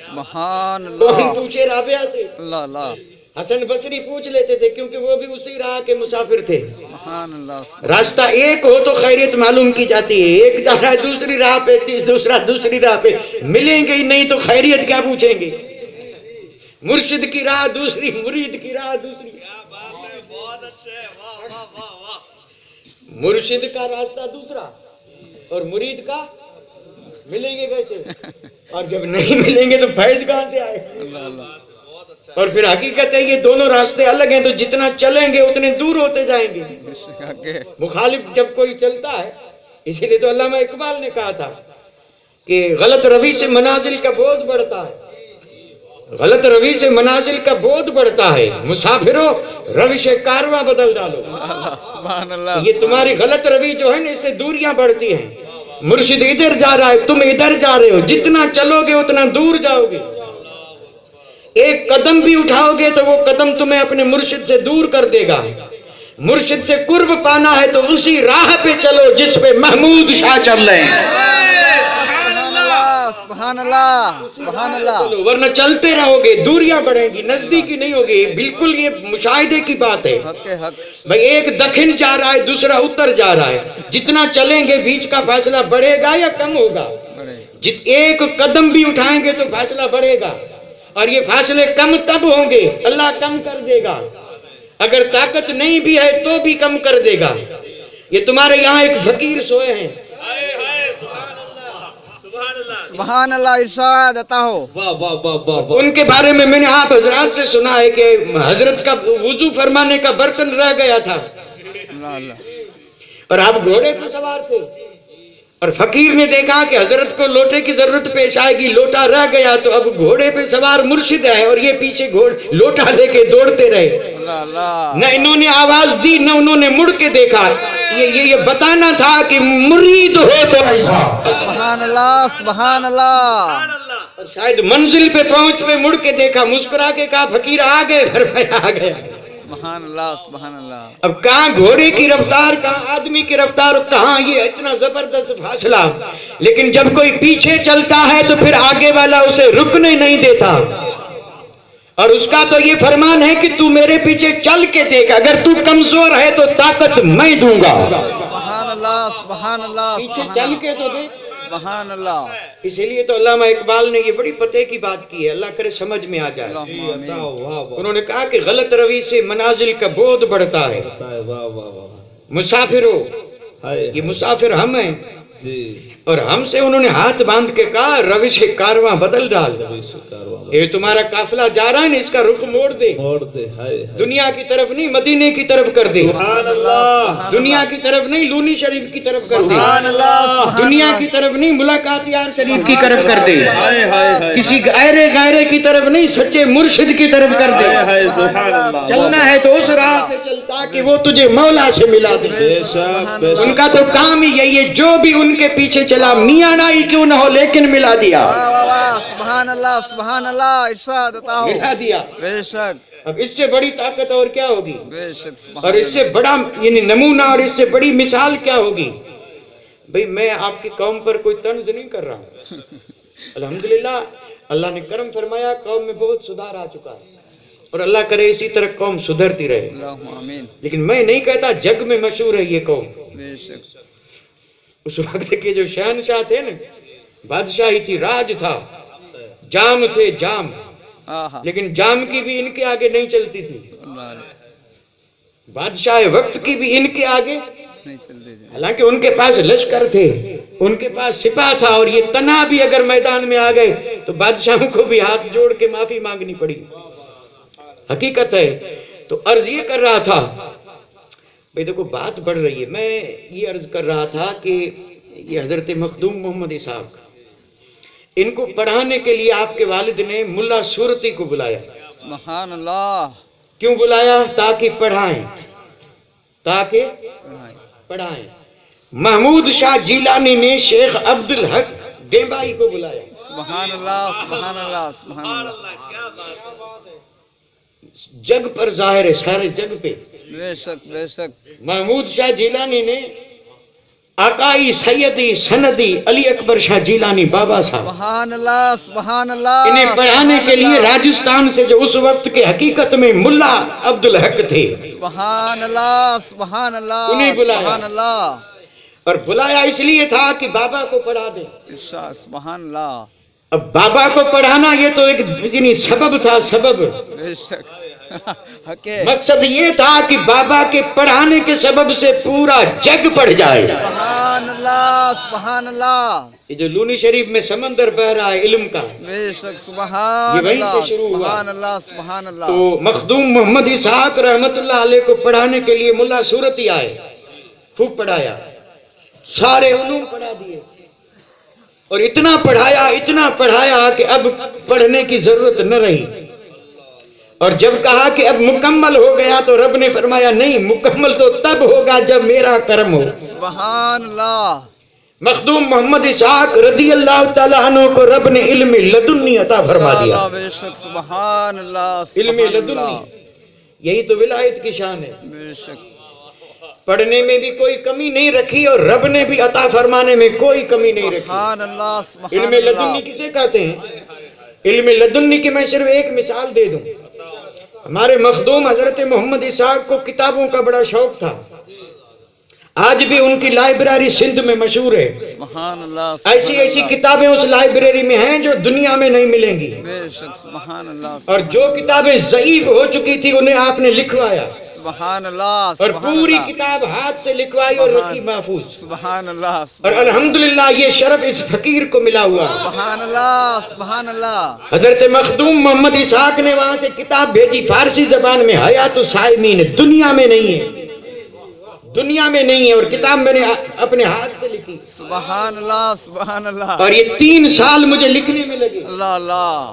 [SPEAKER 3] سبحان
[SPEAKER 1] کوئی
[SPEAKER 3] اللہ.
[SPEAKER 1] پوچھے رابعہ سے،
[SPEAKER 3] اللہ اللہ.
[SPEAKER 1] حسن بصری پوچھ لیتے تھے، کیونکہ وہ بھی اسی راہ کے مسافر تھے.
[SPEAKER 3] سبحان اللہ.
[SPEAKER 1] راستہ ایک ہو تو خیریت معلوم کی جاتی ہے، ایک جا رہا ہے دوسری راہ پہ، دوسرا دوسری راہ پہ، ملیں گے ہی نہیں تو خیریت کیا پوچھیں گے. مرشد کی راہ دوسری، مرید کی راہ دوسری. مرشد کا راستہ دوسرا اور مرید کا ملیں گے کیسے؟ اور جب نہیں ملیں گے تو فیض کہاں سے آئے؟
[SPEAKER 3] اللہ اللہ.
[SPEAKER 1] اور پھر حقیقت ہے یہ دونوں راستے الگ ہیں، تو جتنا چلیں گے اتنے دور ہوتے جائیں گے.
[SPEAKER 3] بے شک آگے.
[SPEAKER 1] مخالف جب کوئی چلتا ہے، اسی لیے تو علامہ اقبال نے کہا تھا کہ غلط روی سے منازل کا بودھ بڑھتا ہے، غلط روی سے منازل کا بودھ بڑھتا ہے، مسافروں روش کارواں بدل ڈالو.
[SPEAKER 3] اللہ سبحان اللہ.
[SPEAKER 1] یہ تمہاری غلط روی جو ہے نا، اس سے دوریاں بڑھتی ہیں. مرشد ادھر جا رہا ہے، تم ادھر جا رہے ہو، جتنا چلو گے اتنا دور جاؤ گے. ایک قدم بھی اٹھاؤ گے تو وہ قدم تمہیں اپنے مرشد سے دور کر دے گا. مرشد سے قرب پانا ہے تو اسی راہ پہ چلو جس پہ محمود شاہ چل رہے ہیں.
[SPEAKER 3] سبحان اللہ. سبحان اللہ. سبحان اللہ.
[SPEAKER 1] چلو، ورنہ چلتے رہو گے دوریاں بڑھیں گی، نزدیکی نہیں ہوگی. بالکل یہ مشاہدے کی بات ہے.
[SPEAKER 3] حق حق.
[SPEAKER 1] بھئی ایک دکھن جا رہا ہے، دوسرا اتر جا رہا ہے، جتنا چلیں گے بیچ کا فاصلہ بڑھے گا یا کم ہوگا؟
[SPEAKER 3] بڑے.
[SPEAKER 1] ایک قدم بھی اٹھائیں گے تو فاصلہ بڑھے گا، اور یہ فاصلے کم تب ہوں گے اللہ کم کر دے گا. اگر طاقت نہیں بھی ہے تو بھی کم کر دے گا. یہ تمہارے یہاں ایک فقیر سوئے ہیں،
[SPEAKER 3] سبحان اللہ. ارشاد عطا ہو.
[SPEAKER 2] واہ واہ واہ واہ واہ.
[SPEAKER 1] ان کے بارے میں نے آپ حضرات سے سنا ہے کہ حضرت کا وضو فرمانے کا برتن رہ گیا تھا،
[SPEAKER 3] اللہ اللہ.
[SPEAKER 1] اور آپ گھوڑے پر سوار تھے، اور فقیر نے دیکھا کہ حضرت کو لوٹے کی ضرورت پیش آئے گی، لوٹا رہ گیا، تو اب گھوڑے پہ سوار مرشد ہے اور یہ پیچھے لوٹا لے کے دوڑتے رہے.
[SPEAKER 3] اللہ اللہ.
[SPEAKER 1] نہ انہوں نے آواز دی نہ انہوں نے مڑ کے دیکھا. یہ بتانا تھا کہ مرید ہو تو ایسا.
[SPEAKER 3] سبحان اللہ. سبحان اللہ.
[SPEAKER 1] اور شاید منزل پہ پہنچ مڑ کے دیکھا، مسکرا کے کہا فقیر آ گئے، فرمایا آ گیا.
[SPEAKER 3] سبحان اللہ. سبحان اللہ.
[SPEAKER 1] اب کہاں گھوڑے کی رفتار، کہاں آدمی کی رفتار، کہاں یہ اتنا زبردست فاصلہ. لیکن جب کوئی پیچھے چلتا ہے تو پھر آگے والا اسے رکنے نہیں دیتا، اور اس کا تو یہ فرمان ہے کہ تو میرے پیچھے چل کے دیکھ، اگر تو کمزور ہے تو طاقت میں دوں گا.
[SPEAKER 3] سبحان اللہ. سبحان اللہ.
[SPEAKER 1] پیچھے چل کے تو دیکھ.
[SPEAKER 3] سبحان اللہ.
[SPEAKER 1] اسی لیے تو علامہ اقبال نے یہ بڑی پتے کی بات کی ہے، اللہ کرے سمجھ میں آ جائے.
[SPEAKER 3] اللہم آمین.
[SPEAKER 2] واہ واہ.
[SPEAKER 1] انہوں نے کہا کہ غلط روی سے منازل کا بودھ بڑھتا ہے.
[SPEAKER 2] واہ واہ واہ.
[SPEAKER 1] مسافروں،
[SPEAKER 2] ہائے
[SPEAKER 1] یہ مسافر ہم ہیں،
[SPEAKER 2] جی.
[SPEAKER 1] اور ہم سے انہوں نے ہاتھ باندھ کے کہا روش کارواں بدل ڈال. یہ تمہارا قافلہ جا رہا ہے نا، اس کا رخ موڑ دے،
[SPEAKER 2] موڑ دے. ہائے ہائے.
[SPEAKER 1] دنیا کی طرف نہیں مدینے کی طرف کر دے.
[SPEAKER 2] سبحان اللہ.
[SPEAKER 1] دنیا کی طرف نہیں لونی شریف کی طرف کر دے.
[SPEAKER 3] سبحان اللہ.
[SPEAKER 1] دنیا کی طرف نہیں ملاقات یار شریف کی طرف کر دے.
[SPEAKER 2] ہائے ہائے ہائے.
[SPEAKER 1] کسی غیرے کی طرف نہیں، سچے مرشد کی طرف کر دے.
[SPEAKER 2] ہائے ہائے. سبحان اللہ.
[SPEAKER 1] چلنا ہے تو اس راہ سے چل تاکہ وہ تجھے مولا سے ملا دے.
[SPEAKER 2] بے شک بے
[SPEAKER 1] ان
[SPEAKER 2] شک.
[SPEAKER 1] کا تو کام ہی یہی ہے، جو بھی ان کے پیچھے چلا میاں نائی کیوں نہ ہو لیکن ملا دیا،
[SPEAKER 3] واہ واہ واہ. سبحان اللہ. سبحان اللہ. ارشاد عطا ہو.
[SPEAKER 1] ملا دیا.
[SPEAKER 3] بے شک.
[SPEAKER 1] اب اس سے بڑی طاقت اور کیا ہوگی،
[SPEAKER 3] بے شک. سبحان
[SPEAKER 1] اور اس سے بڑا یعنی نمونہ اور اس سے بڑی مثال کیا ہوگی. بھئی میں آپ کی قوم پر کوئی طنز نہیں کر رہا ہوں، الحمدللہ اللہ نے کرم فرمایا، قوم میں بہت سدھار آ چکا ہے، اور اللہ کرے اسی طرح قوم سدھرتی رہے،
[SPEAKER 3] اللہم آمین۔
[SPEAKER 1] لیکن میں نہیں کہتا جگ میں مشہور ہے یہ قوم۔
[SPEAKER 3] بے شک۔
[SPEAKER 1] اس وقت کے جو شہنشاہ تھے نا، بادشاہی تھی، راج تھا، جام تھے جام،
[SPEAKER 3] آہا
[SPEAKER 1] لیکن جام کی بھی ان کے آگے نہیں چلتی تھی،
[SPEAKER 3] اللہ
[SPEAKER 1] بادشاہ وقت کی بھی ان کے آگے،
[SPEAKER 3] نہیں چلتے تھے۔
[SPEAKER 1] حالانکہ ان کے پاس لشکر تھے، ان کے پاس سپاہ تھا، اور یہ تنا بھی اگر میدان میں آ گئے تو بادشاہوں کو بھی ہاتھ جوڑ کے معافی مانگنی پڑی، حقیقت ہے۔ تو عرض یہ کر رہا تھا، بھئی دیکھو بات بڑھ رہی ہے، میں یہ عرض کر رہا تھا کہ یہ حضرت مخدوم محمد اسحاق، ان کو پڑھانے کے لیے آپ کے والد نے ملا صورتی کو بلایا۔
[SPEAKER 3] سبحان اللہ۔
[SPEAKER 1] کیوں بلایا؟ تاکہ پڑھائیں، تاکہ پڑھائیں۔ محمود شاہ جیلانی نے شیخ عبدالحق ڈیمبائی کو بلایا۔
[SPEAKER 3] سبحان اللہ سبحان اللہ سبحان اللہ۔
[SPEAKER 1] جگ پر ظاہر ہے، سارے جگ پہ۔
[SPEAKER 3] بے شک بے شک۔
[SPEAKER 1] محمود شاہ جیلانی نے آقائی سیدی سندی علی اکبر شاہ جیلانی بابا صاحب،
[SPEAKER 3] سبحان اللہ سبحان اللہ۔
[SPEAKER 1] انہیں پڑھانے کے لیے راجستھان سے جو اس وقت کے حقیقت میں ملا عبدالحق تھے،
[SPEAKER 3] سبحان اللہ سبحان اللہ
[SPEAKER 1] انہیں بلایا۔
[SPEAKER 3] سبحان اللہ۔
[SPEAKER 1] اور بلایا اس لیے تھا کہ بابا کو پڑھا دیں۔
[SPEAKER 3] ارشاد سبحان اللہ۔
[SPEAKER 1] اب بابا کو پڑھانا یہ تو ایک یعنی سبب تھا، سبب۔
[SPEAKER 3] بے شک حق ہے۔
[SPEAKER 1] مقصد یہ تھا کہ بابا کے پڑھانے کے سبب سے پورا جگ پڑھ جائے۔
[SPEAKER 3] سبحان اللہ سبحان اللہ۔
[SPEAKER 1] یہ جو لونی شریف میں سمندر بہ رہا ہے علم کا،
[SPEAKER 3] بے شک سبحان
[SPEAKER 1] یہ وہیں سے
[SPEAKER 3] اللہ
[SPEAKER 1] شروع ہوا۔
[SPEAKER 3] سبحان اللہ سبحان اللہ۔
[SPEAKER 1] تو مخدوم محمد اسحاق رحمت اللہ علیہ کو پڑھانے کے لیے ملا صورتی آئے، خوب پڑھایا، سارے علوم پڑھا دیے، اور اتنا پڑھایا کہ اب پڑھنے کی ضرورت نہ رہی۔ اور جب کہا کہ اب مکمل ہو گیا تو رب نے فرمایا نہیں، مکمل تو تب ہوگا جب میرا کرم ہو۔
[SPEAKER 3] سبحان اللہ۔
[SPEAKER 1] مخدوم محمد اسحاق رضی اللہ تعالیٰ عنہ کو رب نے علم لدنی عطا فرما دیا۔
[SPEAKER 3] اللہ بے شک سبحان اللہ
[SPEAKER 1] علم
[SPEAKER 3] سبحان
[SPEAKER 1] لدنی،
[SPEAKER 3] اللہ۔
[SPEAKER 1] یہی تو ولایت کی شان ہے۔
[SPEAKER 3] بے شک
[SPEAKER 1] پڑھنے میں بھی کوئی کمی نہیں رکھی، اور رب نے بھی عطا فرمانے میں کوئی کمی نہیں رکھی۔
[SPEAKER 3] سبحان اللہ سبحان
[SPEAKER 1] علم
[SPEAKER 3] اللہ۔
[SPEAKER 1] لدنی کسے کہتے ہیں؟ علم لدنی کی میں صرف ایک مثال دے دوں۔ ہمارے مخدوم حضرت محمد اسحاق کو کتابوں کا بڑا شوق تھا، آج بھی ان کی لائبریری سندھ میں مشہور ہے۔
[SPEAKER 3] سبحان اللہ
[SPEAKER 1] ایسی ایسی کتابیں اس لائبریری میں ہیں جو دنیا میں نہیں ملیں گی،
[SPEAKER 3] بے شک سبحان اللہ
[SPEAKER 1] اور جو کتابیں ضعیف ہو چکی تھی انہیں آپ نے لکھوایا،
[SPEAKER 3] سبحان اللہ
[SPEAKER 1] اور
[SPEAKER 3] سبحان
[SPEAKER 1] پوری
[SPEAKER 3] اللہ
[SPEAKER 1] کتاب ہاتھ سے لکھوائی اور رکھی محفوظ،
[SPEAKER 3] سبحان اللہ
[SPEAKER 1] اور الحمدللہ یہ شرف اس فقیر کو ملا ہوا۔
[SPEAKER 3] سبحان اللہ سبحان اللہ۔
[SPEAKER 1] حضرت مخدوم محمد اسحاق نے وہاں سے کتاب بھیجی فارسی زبان میں، حیات الصائمین، دنیا میں نہیں ہے، دنیا میں نہیں ہے، اور کتاب میں نے اپنے ہاتھ سے لکھی،
[SPEAKER 3] سبحان اللہ سبحان اللہ۔
[SPEAKER 1] اور یہ 3 سال مجھے لکھنے میں لگے،
[SPEAKER 3] اللہ اللہ۔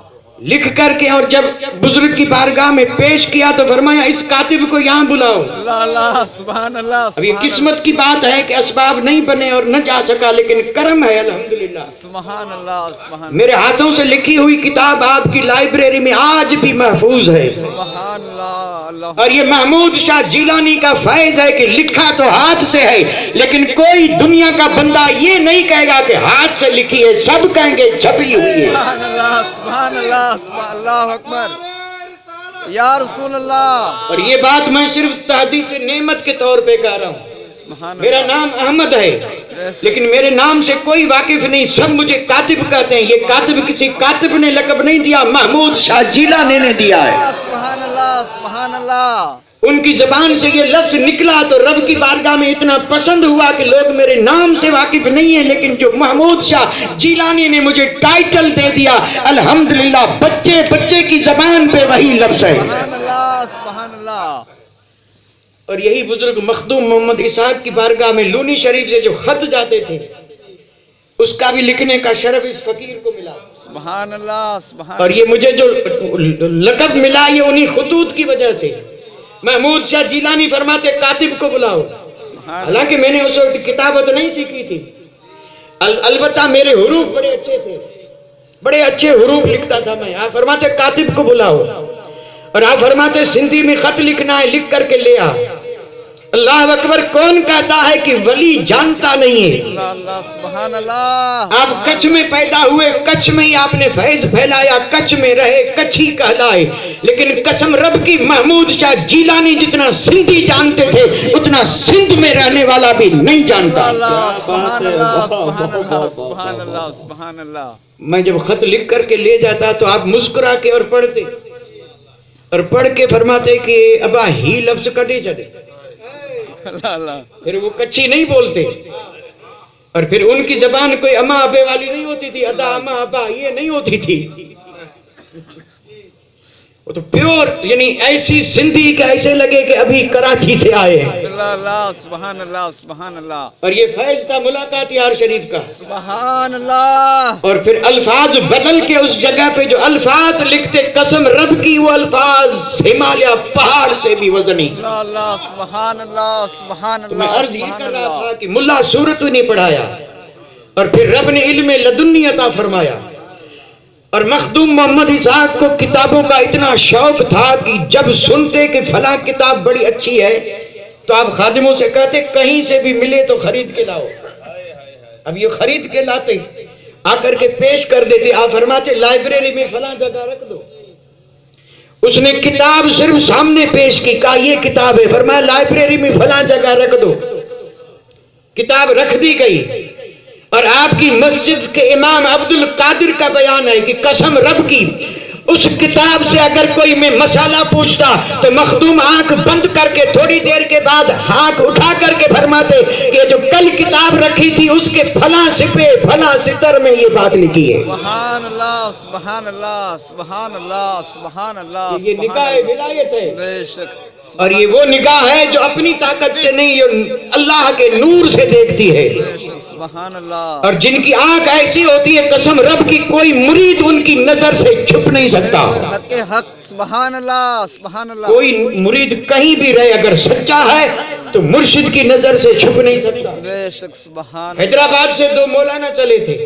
[SPEAKER 1] لکھ کر کے، اور جب بزرگ کی بارگاہ میں پیش کیا تو فرمایا اس کاتب کو یہاں بلاؤ۔
[SPEAKER 3] اللہ اللہ سبحان اللہ۔
[SPEAKER 1] اب یہ قسمت کی بات ہے کہ اسباب نہیں بنے اور نہ جا سکا، لیکن کرم ہے الحمدللہ۔
[SPEAKER 3] سبحان اللہ سبحان
[SPEAKER 1] میرے ہاتھوں سے لکھی ہوئی کتاب آپ کی لائبریری میں آج بھی محفوظ ہے،
[SPEAKER 3] سبحان اللہ اللہ۔
[SPEAKER 1] اور یہ محمود شاہ جیلانی کا فیض ہے کہ لکھا تو ہاتھ سے ہے، لیکن کوئی دنیا کا بندہ یہ نہیں کہے گا کہ ہاتھ سے لکھی ہے، سب کہیں گے چھپی ہوئی ہے۔
[SPEAKER 3] سبحان اللہ سبحان اللہ سبحان اللہ اکبر یا رسول اللہ۔
[SPEAKER 1] اور یہ بات میں صرف تحدیث نعمت کے طور پہ کہہ رہا ہوں۔
[SPEAKER 3] سبحان
[SPEAKER 1] میرا نام احمد ہے، لیکن میرے نام سے کوئی واقف نہیں، سب مجھے کاتب کہتے ہیں۔ یہ کاتب کسی کاتب نے لقب نہیں دیا، محمود شاہ جیلانی نے دیا ہے۔
[SPEAKER 3] سبحان اللہ سبحان اللہ۔
[SPEAKER 1] ان کی زبان سے یہ لفظ نکلا تو رب کی بارگاہ میں اتنا پسند ہوا کہ لوگ میرے نام سے واقف نہیں ہیں، لیکن جو محمود شاہ جیلانی نے مجھے ٹائٹل دے دیا، الحمدللہ بچے بچے کی زبان پہ وہی لفظ ہے۔
[SPEAKER 3] سبحان اللہ سبحان اللہ۔
[SPEAKER 1] اور یہی بزرگ مخدوم محمد اسحاق کی بارگاہ میں لونی شریف سے جو خط جاتے تھے، اس کا بھی لکھنے کا شرف اس فقیر کو ملا،
[SPEAKER 3] سبحان اللہ سبحان
[SPEAKER 1] اور یہ مجھے جو لقب ملا یہ انہی خطوط کی وجہ سے۔ محمود شاہ جیلانی فرماتے کاتب کو بلاؤ،
[SPEAKER 3] سبحان
[SPEAKER 1] حالانکہ میں نے اس وقت کتابت نہیں سیکھی تھی، البتہ میرے حروف بڑے اچھے تھے، بڑے اچھے حروف لکھتا تھا میں۔ آپ فرماتے کاتب کو بلاؤ، اور آپ فرماتے سندھی میں خط لکھنا ہے، لکھ کر کے لے آ۔ اللہ اکبر کون کہتا ہے کہ ولی جانتا نہیں ہے؟
[SPEAKER 3] اللہ اللہ سبحان اللہ.
[SPEAKER 1] آپ کچھ میں پیدا ہوئے، کچھ میں ہی آپ نے فیض پھیلایا، کچھ میں رہے، کچھ ہی کہلائے. لیکن قسم رب کی محمود شاہ جیلانی جتنا سندھی جانتے تھے اتنا سندھ میں رہنے والا بھی نہیں جانتا.
[SPEAKER 3] اللہ سبحان اللہ سبحان اللہ سبحان اللہ سبحان اللہ.
[SPEAKER 1] میں جب خط لکھ کر کے لے جاتا تو آپ مسکرا کے اور پڑھتے، اور پڑھ کے فرماتے کہ ابا ہی لفظ کٹے چلے.
[SPEAKER 3] اللہ اللہ.
[SPEAKER 1] پھر وہ کچھی نہیں بولتے، اور پھر ان کی زبان کوئی اما ابے والی نہیں ہوتی تھی، ادا اما ابا یہ نہیں ہوتی تھی. وہ تو پیور، یعنی ایسی سندھی کہ ایسے لگے کہ ابھی کراچی سے آئے ہیں.
[SPEAKER 3] اللہ اللہ سبحان اللہ سبحان اللہ.
[SPEAKER 1] اور یہ فیض تھا ملاقات یار شریف کا.
[SPEAKER 3] سبحان اللہ.
[SPEAKER 1] اور پھر الفاظ بدل کے اس جگہ پہ جو الفاظ لکھتے، قسم رب کی وہ الفاظ ہمالیہ پہاڑ سے بھی وزنی.
[SPEAKER 3] اللہ اللہ سبحان اللہ سبحان
[SPEAKER 1] تو میں
[SPEAKER 3] اللہ
[SPEAKER 1] عرض یہ
[SPEAKER 3] سبحان
[SPEAKER 1] کر رہا
[SPEAKER 3] اللہ.
[SPEAKER 1] تھا کہ ملا سورت نہیں پڑھایا، اور پھر رب نے علم لدنی عطا فرمایا. اور مخدوم محمد اسحاق کو کتابوں کا اتنا شوق تھا کہ جب سنتے کہ فلاں کتاب بڑی اچھی ہے تو آپ خادموں سے کہتے کہیں سے بھی ملے تو خرید کے لاؤ. اب یہ خرید کے لاتے، آ کر کے پیش کر دیتے. آپ فرماتے لائبریری میں فلاں جگہ رکھ دو. اس نے کتاب صرف سامنے پیش کی، کہا یہ کتاب ہے. فرمایا لائبریری میں فلاں جگہ رکھ دو. کتاب رکھ دی گئی. اور آپ کی مسجد کے امام عبد القادر کا بیان ہے کہ قسم رب کی اس کتاب سے اگر کوئی میں مسئلہ پوچھتا تو مخدوم آنکھ بند کر کے تھوڑی دیر کے بعد ہاتھ اٹھا کر کے فرماتے کہ جو کل کتاب رکھی تھی اس کے فلاں صفحے فلاں سطر میں یہ بات لکھی ہے.
[SPEAKER 3] سبحان اللہ سبحان اللہ سبحان اللہ سبحان اللہ.
[SPEAKER 1] یہ نگاہ ولایت ہے،
[SPEAKER 3] بے شک.
[SPEAKER 1] اور یہ وہ نگاہ ہے جو اپنی طاقت سے نہیں، یہ اللہ کے نور سے دیکھتی ہے.
[SPEAKER 3] بے شک سبحان اللہ.
[SPEAKER 1] اور جن کی آنکھ ایسی ہوتی ہے قسم رب کی کوئی مرید ان کی نظر سے چھپ نہیں سکتا.
[SPEAKER 3] حق حق سبحان اللہ سبحان اللہ.
[SPEAKER 1] کوئی مرید کہیں بھی رہے اگر سچا ہے تو مرشد کی نظر سے چھپ نہیں سکتا.
[SPEAKER 3] بے شک سبحان.
[SPEAKER 1] حیدرآباد سے دو مولانا چلے تھے،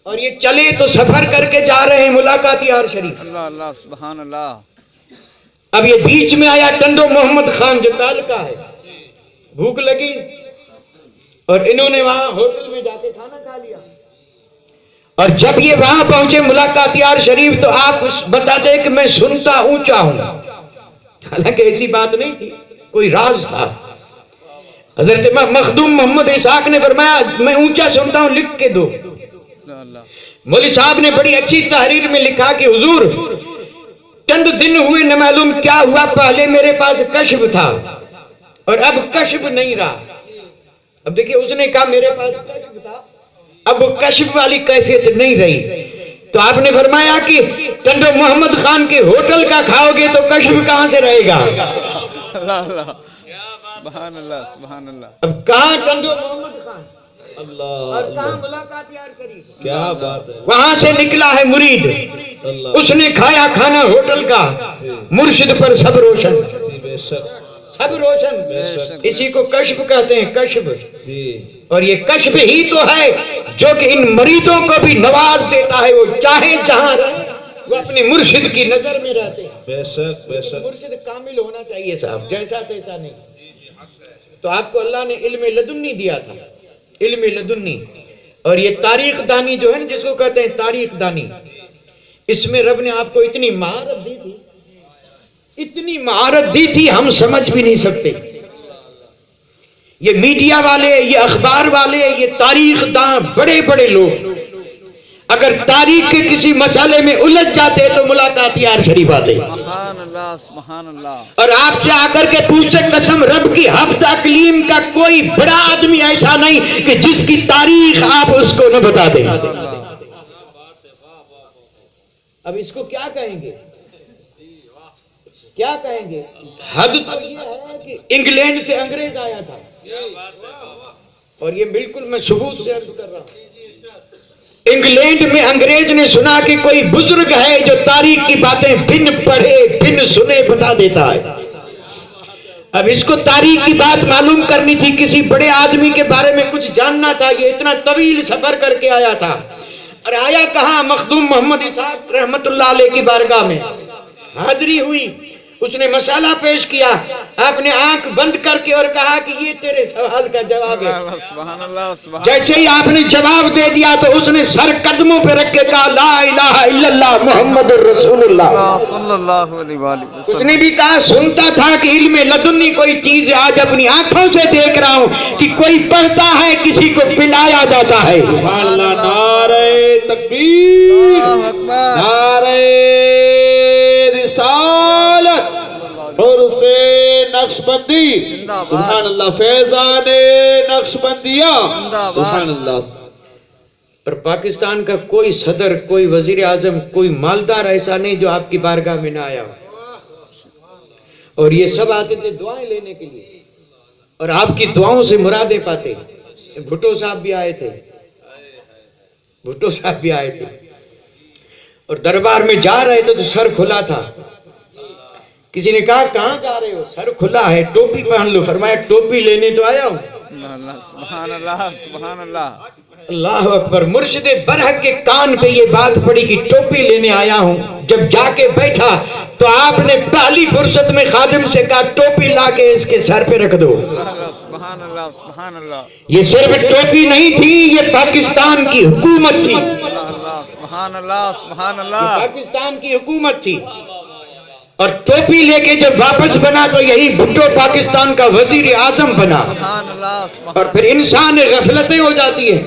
[SPEAKER 1] اور یہ چلے تو سفر کر کے جا رہے ہیں ملاقات یار شریف.
[SPEAKER 3] اللہ اللہ سبحان اللہ.
[SPEAKER 1] اب یہ بیچ میں آیا ٹنڈو محمد خان جو تعلقہ ہے. بھوک لگی اور انہوں نے وہاں ہوٹل میں جا کے کھانا کھا لیا. اور جب یہ وہاں پہنچے ملاقات یار شریف تو آپ بتاتے کہ میں سنتا اونچا ہوں. حالانکہ ایسی بات نہیں تھی، کوئی راز تھا. حضرت مخدوم محمد اسحاق نے فرمایا میں اونچا سنتا ہوں، لکھ کے دو. مولوی صاحب نے بڑی اچھی تحریر میں لکھا کہ حضور چند دن ہوئے نہ معلوم کیا ہوا، پہلے میرے پاس کشف تھا اور اب کشف نہیں رہا. اب دیکھیں اس نے کہا میرے پاس کشف تھا، اب وہ کشف والی کیفیت نہیں رہی. تو آپ نے فرمایا کہ ٹنڈو محمد خان کے ہوٹل کا کھاؤ گے تو کشف کہاں سے رہے گا.
[SPEAKER 3] اللہ اللہ سبحان اللہ سبحان اللہ.
[SPEAKER 1] اب کہاں ٹنڈو محمد خان
[SPEAKER 2] اللہ
[SPEAKER 1] اور کہاں ملاقات یار شریف.
[SPEAKER 2] کیا بات ہے.
[SPEAKER 1] وہاں سے نکلا ہے مرید،
[SPEAKER 2] اللہ
[SPEAKER 1] اس نے کھایا کھانا ہوٹل کا. مرشد پر سب روشن،
[SPEAKER 2] جی بے شک
[SPEAKER 1] سب روشن.
[SPEAKER 2] بے شک
[SPEAKER 1] اسی کو کشف کہتے ہیں، کشف.
[SPEAKER 2] جی
[SPEAKER 1] اور یہ کشف ہی تو ہے جو کہ ان مریدوں کو بھی نواز دیتا ہے. وہ چاہے جہاں رہے وہ اپنے مرشد کی نظر میں رہتے ہیں.
[SPEAKER 2] بے شک بے شک.
[SPEAKER 1] مرشد کامل ہونا چاہیے صاحب، جیسا تیسا نہیں. تو آپ کو اللہ نے علم لدنی دیا تھا، علم لدنی. اور یہ تاریخ دانی جو ہے نا، جس کو کہتے ہیں تاریخ دانی، اس میں رب نے آپ کو اتنی مہارت دی تھی، اتنی مہارت دی تھی ہم سمجھ بھی نہیں سکتے. یہ میڈیا والے، یہ اخبار والے، یہ تاریخ داں بڑے بڑے لوگ اگر تاریخ کے کسی مسئلے میں الجھ جاتے تو ملاقات یار شریف آتے
[SPEAKER 3] سبحان اللہ سبحان اللہ.
[SPEAKER 1] اور آپ سے آ کر کے پوچھتے قسم رب کی ہفتہ اقلیم کا کوئی بڑا آدمی ایسا نہیں کہ جس کی تاریخ آپ اس کو نہ بتا دیں. اب اس کو کیا کہیں گے، کیا کہیں گے. حد تو یہ ہے کہ انگلینڈ سے انگریز آیا تھا، اور یہ بالکل میں ثبوت سے عرض کر رہا ہوں. انگلینڈ میں انگریز نے سنا کہ کوئی بزرگ ہے جو تاریخ کی باتیں بن پڑھے بن سنے بتا دیتا ہے. اب اس کو تاریخ کی بات معلوم کرنی تھی، کسی بڑے آدمی کے بارے میں کچھ جاننا تھا. یہ اتنا طویل سفر کر کے آیا تھا، اور آیا کہاں؟ مخدوم محمد اسحاق رحمت اللہ علیہ کی بارگاہ میں حاضری ہوئی. اس نے مسئلہ پیش کیا، آپ نے آنکھ بند کر کے اور کہا کہ یہ تیرے سوال کا جواب ہے۔
[SPEAKER 3] سبحان اللہ سبحان
[SPEAKER 1] جیسے ہی آپ نے جواب دے دیا تو اس نے سر قدموں پہ رکھ کے کہا لا الہ الا اللہ محمد الرسول اللہ۔
[SPEAKER 3] اللہ صلی اللہ علیہ وآلہ
[SPEAKER 1] اس
[SPEAKER 3] وسلم۔
[SPEAKER 1] نے بھی کہا سنتا تھا کہ علم لدنی کوئی چیز ہے، آج اپنی آنکھوں سے دیکھ رہا ہوں کہ کوئی پڑھتا ہے کسی کو پلایا جاتا ہے۔
[SPEAKER 2] سبحان اللہ، نعرہ تکبیر،
[SPEAKER 3] اللہ اکبر۔
[SPEAKER 2] نعرہ رسالت، عرس نقشبندی،
[SPEAKER 3] زندہ باد۔
[SPEAKER 2] سبحان اللہ، فیضان نقشبندیہ،
[SPEAKER 3] زندہ باد۔
[SPEAKER 2] سبحان اللہ۔
[SPEAKER 1] اور پاکستان کا کوئی صدر، کوئی وزیر اعظم، کوئی مالدار ایسا نہیں جو آپ کی بارگاہ میں نہ آیا ہو، اور یہ سب آتے تھے دعائیں لینے کے لیے، اور آپ کی دعاؤں سے مرادیں پاتے۔ بھٹو صاحب بھی آئے تھے، بھٹو صاحب بھی آئے تھے، اور دربار میں جا رہے تھے تو سر کھلا تھا۔ کسی نے کہا کہاں جا رہے ہو؟ سر کھلا ہے، ٹوپی پہن لو۔ فرمایا ٹوپی لینے تو آیا ہوں۔
[SPEAKER 3] اللہ سبحان اللہ سبحان اللہ۔
[SPEAKER 1] اللہ اکبر۔ مرشد برحق کے کان پہ یہ بات پڑی کہ ٹوپی لینے آیا ہوں۔ جب جا کے بیٹھا تو آپ نے پہلی فرصت میں خادم سے کہا ٹوپی لا کے اس کے سر پہ رکھ دو۔
[SPEAKER 3] اللہ سبحان اللہ سبحان اللہ۔
[SPEAKER 1] یہ صرف ٹوپی نہیں تھی، یہ پاکستان کی حکومت تھی،
[SPEAKER 3] اللہ سبحان اللہ سبحان
[SPEAKER 1] یہ
[SPEAKER 3] اللہ۔
[SPEAKER 1] پاکستان کی حکومت تھی۔ اور ٹوپی لے کے جب واپس بنا تو یہی بھٹو پاکستان کا وزیر اعظم بنا۔
[SPEAKER 3] سبحان اللہ سبحان
[SPEAKER 1] اور پھر انسان غفلتیں ہو جاتی ہیں،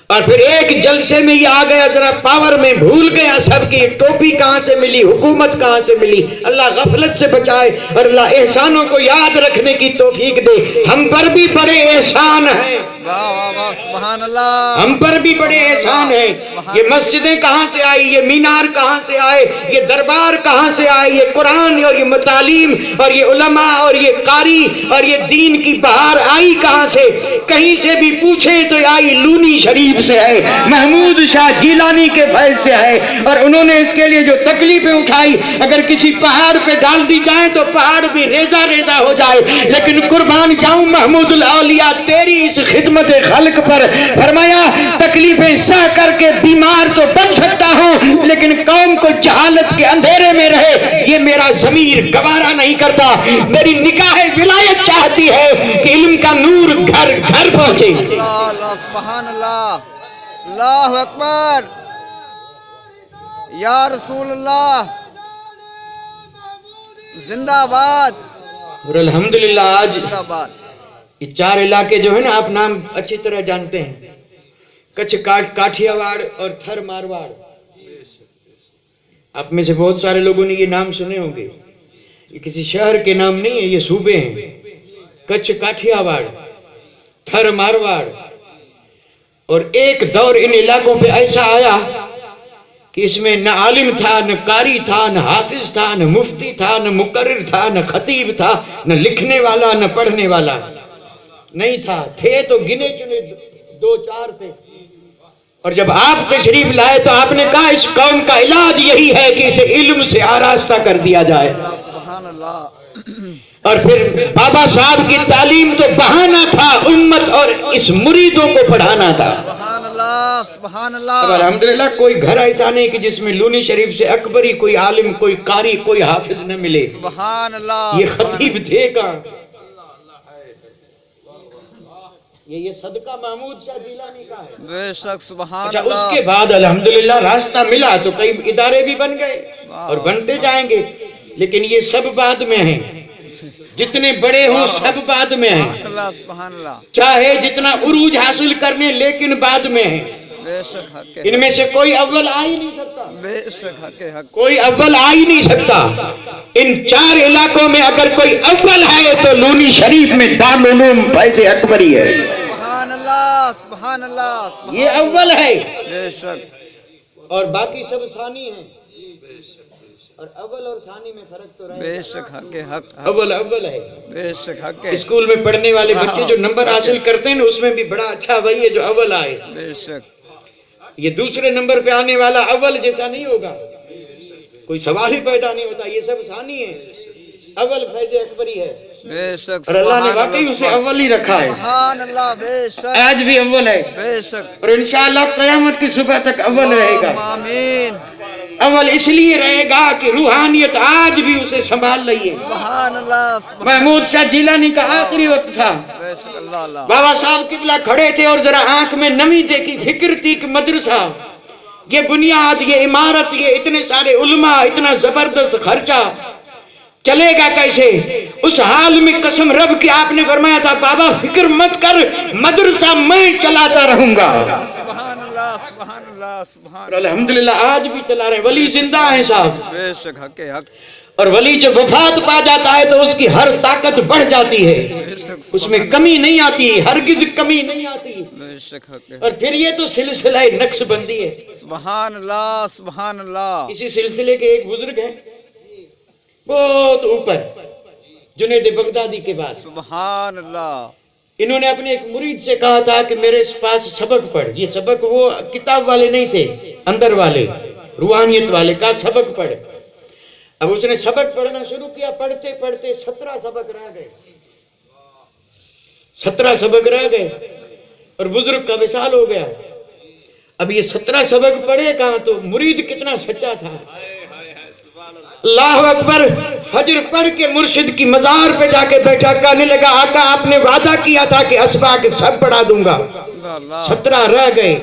[SPEAKER 1] اور پھر ایک جلسے میں یہ آ گیا، ذرا پاور میں بھول گیا سب کی ٹوپی کہاں سے ملی، حکومت کہاں سے ملی۔ اللہ غفلت سے بچائے اور اللہ احسانوں کو یاد رکھنے کی توفیق دے۔ ہم پر بھی بڑے احسان ہیں،
[SPEAKER 3] واہ واہ واہ سبحان اللہ۔
[SPEAKER 1] ہم پر بھی بڑے احسان ہیں۔ یہ مسجدیں کہاں سے آئی، یہ مینار کہاں سے آئے، یہ دربار کہاں سے آئے، یہ قرآن اور یہ تعلیم اور یہ علماء اور یہ قاری اور یہ دین کی بہار آئی کہاں سے؟ کہیں سے بھی پوچھیں تو آئی لونی شریف سے ہے، محمود شاہ جیلانی کے فیض سے ہے، اور انہوں نے اس کے لیے جو تکلیفیں اٹھائی اگر کسی پہاڑ پہ ڈال دی جائیں تو پہاڑ بھی ریزہ ریزہ ہو جائے، لیکن قربان جاؤں محمود الاولیاء تیری اس خدمت خلق پر۔ فرمایا تکلیفیں سہ کر کے بیمار تو بن سکتا ہوں، لیکن قوم کو جہالت کے اندھیرے میں رہے یہ میرا ضمیر گوارا نہیں کرتا۔ میری نگاہ ولایت چاہتی ہے کہ علم کا نور گھر گھر پہنچے۔
[SPEAKER 3] اللہ اللہ سبحان اللہ۔ اللہ اکبر یا رسول اللہ، زندہ باد
[SPEAKER 1] اور الحمدللہ آج
[SPEAKER 3] زندہ باد۔
[SPEAKER 1] یہ چار علاقے جو ہیں نا آپ نام اچھی طرح جانتے ہیں، کچھ کاٹھیا واڑ اور تھر مارواڑ۔ آپ میں سے بہت سارے لوگوں نے یہ نام سنے ہوں گے، یہ کسی شہر کے نام نہیں ہے، یہ صوبے ہیں۔ کچھ کاٹھیا واڑ، تھر مارواڑ، اور ایک دور ان علاقوں پہ ایسا آیا کہ اس میں نہ عالم تھا، نہ قاری تھا، نہ حافظ تھا، نہ مفتی تھا، نہ مقرر تھا، نہ خطیب تھا، نہ لکھنے والا، نہ پڑھنے والا نہیں تھا، تھے تو گنے چنے دو چار تھے۔ اور جب آپ تشریف لائے تو آپ نے کہا اس قوم کا علاج یہی ہے کہ اسے علم سے آراستہ کر دیا جائے۔
[SPEAKER 3] اللہ سبحان اللہ۔
[SPEAKER 1] اور پھر بابا صاحب کی تعلیم تو بہانہ تھا، امت اور اس مریدوں کو پڑھانا تھا۔
[SPEAKER 3] سبحان اللہ سبحان
[SPEAKER 1] اب
[SPEAKER 3] اللہ۔
[SPEAKER 1] الحمدللہ کوئی گھر ایسا نہیں کہ جس میں لونی شریف سے اکبری کوئی عالم، کوئی قاری، کوئی حافظ نہ ملے۔
[SPEAKER 3] سبحان اللہ۔
[SPEAKER 1] یہ خطیب تھے کہاں؟ یہ صدقہ محمود شاہ جیلانی کا ہے۔
[SPEAKER 3] بے شک سبحان
[SPEAKER 1] اچھا
[SPEAKER 3] اللہ۔
[SPEAKER 1] اس کے بعد الحمدللہ راستہ ملا تو کئی ادارے بھی بن گئے اور بنتے جائیں گے، لیکن یہ سب بعد میں ہیں، جتنے بڑے ہوں سب بعد میں ہیں،
[SPEAKER 3] سبحان اللہ سبحان اللہ۔
[SPEAKER 1] چاہے جتنا عروج حاصل کرنے لیکن بعد میں ہیں۔
[SPEAKER 3] بے شک حق
[SPEAKER 1] ان میں سے کوئی اول آ ہی نہیں سکتا،
[SPEAKER 3] بے شک حق حق۔
[SPEAKER 1] کوئی اول آ ہی نہیں سکتا۔ ان چار علاقوں میں اگر کوئی اول ہے تو لونی شریف میں دارالعلوم فیض اکبری ہے،
[SPEAKER 3] سبحان اللہ سبحان اللہ سبحان
[SPEAKER 1] یہ اول ہے،
[SPEAKER 3] بے شک۔
[SPEAKER 1] اور باقی سب ثانی ہیں۔ اور اول اور ثانی میں فرق تو رہے
[SPEAKER 3] بے
[SPEAKER 1] گا۔
[SPEAKER 3] شک حق حق حق۔
[SPEAKER 1] اول اول ہے۔
[SPEAKER 3] بے شک حق
[SPEAKER 1] اسکول میں پڑھنے والے بچے جو نمبر حاصل کرتے ہیں اس میں بھی بڑا اچھا وہی ہے جو اول آئے۔
[SPEAKER 3] بے شک۔
[SPEAKER 1] یہ دوسرے نمبر پہ آنے والا اول جیسا نہیں ہوگا، کوئی سوال ہی پیدا نہیں ہوتا، یہ سب ثانی ہے، اول فیض اکبری ہے،
[SPEAKER 3] بے شک
[SPEAKER 1] اور اللہ نے واقعی اسے اول ہی رکھا ہے،
[SPEAKER 3] سبحان اللہ بے شک
[SPEAKER 1] آج بھی اول ہے،
[SPEAKER 3] بے شک۔
[SPEAKER 1] اور انشاءاللہ قیامت کی صبح تک اول رہے گا۔
[SPEAKER 3] آمین۔
[SPEAKER 1] اول اس لیے رہے گا کہ روحانیت آج بھی اسے سنبھال رہی ہے۔
[SPEAKER 3] سبحان اللہ
[SPEAKER 1] محمود شاہ جیلانی کا آخری وقت تھا،
[SPEAKER 3] بے شک اللہ اللہ
[SPEAKER 1] بابا صاحب قبلہ کھڑے تھے اور ذرا آنکھ میں نمی دیکھی، فکر تھی کہ مدرسہ، یہ بنیاد، یہ عمارت، یہ اتنے سارے علماء، اتنا زبردست خرچہ چلے گا کیسے؟ اس حال میں قسم رب کی آپ نے فرمایا تھا بابا فکر مت کر، مدرسہ میں چلاتا رہوں گا۔
[SPEAKER 3] سبحان اللہ سبحان اللہ سبحان
[SPEAKER 1] اور الحمدللہ آج بھی چلا رہے، ولی زندہ ہیں صاحب،
[SPEAKER 3] بے شک حق حق
[SPEAKER 1] اور ولی جب وفات پا جاتا ہے تو اس کی ہر طاقت بڑھ جاتی ہے،
[SPEAKER 3] بے شک
[SPEAKER 1] اس میں کمی نہیں آتی، ہرگز کمی نہیں آتی۔
[SPEAKER 3] بے شک حق
[SPEAKER 1] اور پھر یہ تو سلسلہ نقش بندی ہے۔
[SPEAKER 3] سبحان اللہ سبحان اللہ
[SPEAKER 1] اسی سلسلے کے ایک بزرگ ہیں بہت اوپر، جنید بغدادی کے بعد،
[SPEAKER 3] سبحان اللہ
[SPEAKER 1] انہوں نے اپنے ایک مرید سے کہا تھا کہ میرے پاس سبق پڑھ۔ یہ سبق وہ کتاب والے نہیں تھے، اندر والے، روحانیت والے، کہا سبق پڑھ۔ اب اس نے سبق پڑھنا شروع کیا، پڑھتے پڑھتے 17 سبق رہ گئے، 17 سبق رہ گئے اور بزرگ کا وصال ہو گیا۔ اب یہ 17 سبق پڑھے کہاں، تو مرید کتنا سچا تھا، اللہ اکبر، فجر پڑھ کے مرشد کی مزار پہ جا کے بیٹھا، کہنے لگا آقا آپ نے وعدہ کیا تھا کہ اسباق سب پڑھا دوں گا۔
[SPEAKER 3] اللہ
[SPEAKER 1] 17 رہ گئے،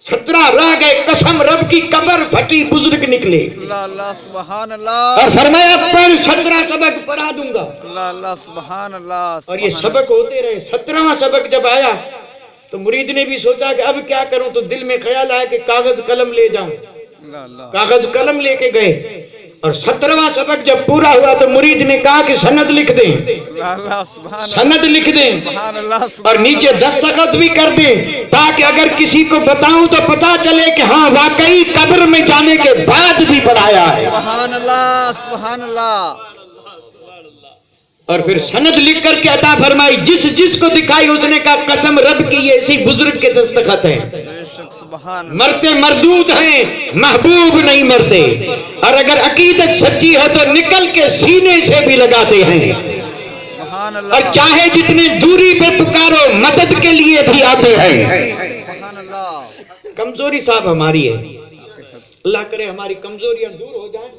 [SPEAKER 1] 17 رہ گئے، قسم رب کی قبر پھٹی، بزرگ نکلے
[SPEAKER 3] اللہ اللہ سبحان اللہ
[SPEAKER 1] اور فرمایا پڑھ 17 سبق پڑھا دوں گا۔
[SPEAKER 3] اللہ اللہ سبحان اللہ
[SPEAKER 1] اور یہ سبق ہوتے رہے۔ 17واں سبق جب آیا تو مرید نے بھی سوچا کہ اب کیا کروں، تو دل میں خیال آیا کہ کاغذ قلم لے جاؤں،
[SPEAKER 3] اللہ اللہ
[SPEAKER 1] کاغذ قلم لے کے گئے، اور 17واں سبق جب پورا ہوا تو مرید نے کہا کہ سند لکھ دیں،
[SPEAKER 3] اللہ سبحان
[SPEAKER 1] سند لکھ دیں
[SPEAKER 3] سبحان اللہ
[SPEAKER 1] اور نیچے دستخط بھی کر دیں، تاکہ اگر کسی کو بتاؤں تو پتا چلے کہ ہاں واقعی قبر میں جانے کے بعد بھی پڑھایا ہے۔
[SPEAKER 3] سبحان اللہ سبحان اللہ
[SPEAKER 1] اور پھر سند لکھ کر کے عطا فرمائی، جس جس کو دکھائی اس نے کہا قسم رب کی یہ اسی بزرگ کے دستخط ہیں،
[SPEAKER 3] بے شک سبحان
[SPEAKER 1] مرتے مردود ہیں، محبوب نہیں مرتے، اور اگر عقیدت سچی ہے تو نکل کے سینے سے بھی لگاتے ہیں،
[SPEAKER 3] سبحان
[SPEAKER 1] اور
[SPEAKER 3] اللہ
[SPEAKER 1] چاہے جتنی دوری پہ پکارو مدد کے لیے بھی آتے ہیں۔
[SPEAKER 3] سبحان اللہ
[SPEAKER 1] کمزوری صاحب ہماری ہے، اللہ کرے ہماری کمزوریاں دور ہو جائیں،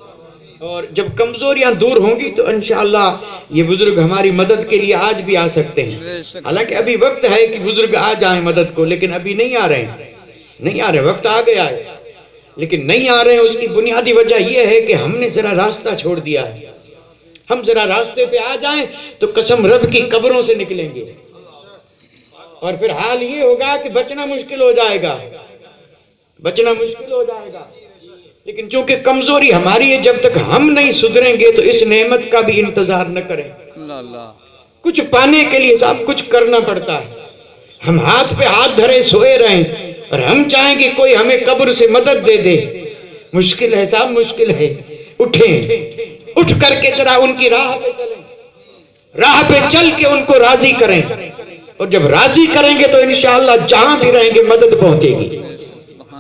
[SPEAKER 1] اور جب کمزوریاں دور ہوں گی تو انشاءاللہ یہ بزرگ ہماری مدد کے لیے آج بھی آ سکتے ہیں۔
[SPEAKER 3] بے شک
[SPEAKER 1] حالانکہ ابھی وقت ہے کہ بزرگ آ جائیں مدد کو، لیکن ابھی نہیں آ رہے ہیں، نہیں آ رہے، وقت آ گیا ہے لیکن نہیں آ رہے ہیں۔ اس کی بنیادی وجہ یہ ہے کہ ہم نے ذرا راستہ چھوڑ دیا ہے۔ ہم ذرا راستے پہ آ جائیں تو قسم رب کی قبروں سے نکلیں گے، اور پھر حال یہ ہوگا کہ بچنا مشکل ہو جائے گا، بچنا مشکل ہو جائے گا۔ لیکن چونکہ کمزوری ہماری ہے، جب تک ہم نہیں سدھریں گے تو اس نعمت کا بھی انتظار نہ کریں۔
[SPEAKER 3] اللہ اللہ
[SPEAKER 1] کچھ پانے کے لیے سب کچھ کرنا پڑتا ہے۔ ہم ہاتھ پہ ہاتھ دھرے سوئے رہیں اور ہم چاہیں کہ کوئی ہمیں قبر سے مدد دے دے، مشکل ہے صاحب، مشکل ہے۔ اٹھیں، اٹھ کر کے ذرا ان کی راہ پہ چلیں، راہ پہ چل کے ان کو راضی کریں، اور جب راضی کریں گے تو انشاءاللہ جہاں بھی رہیں گے مدد پہنچے گی۔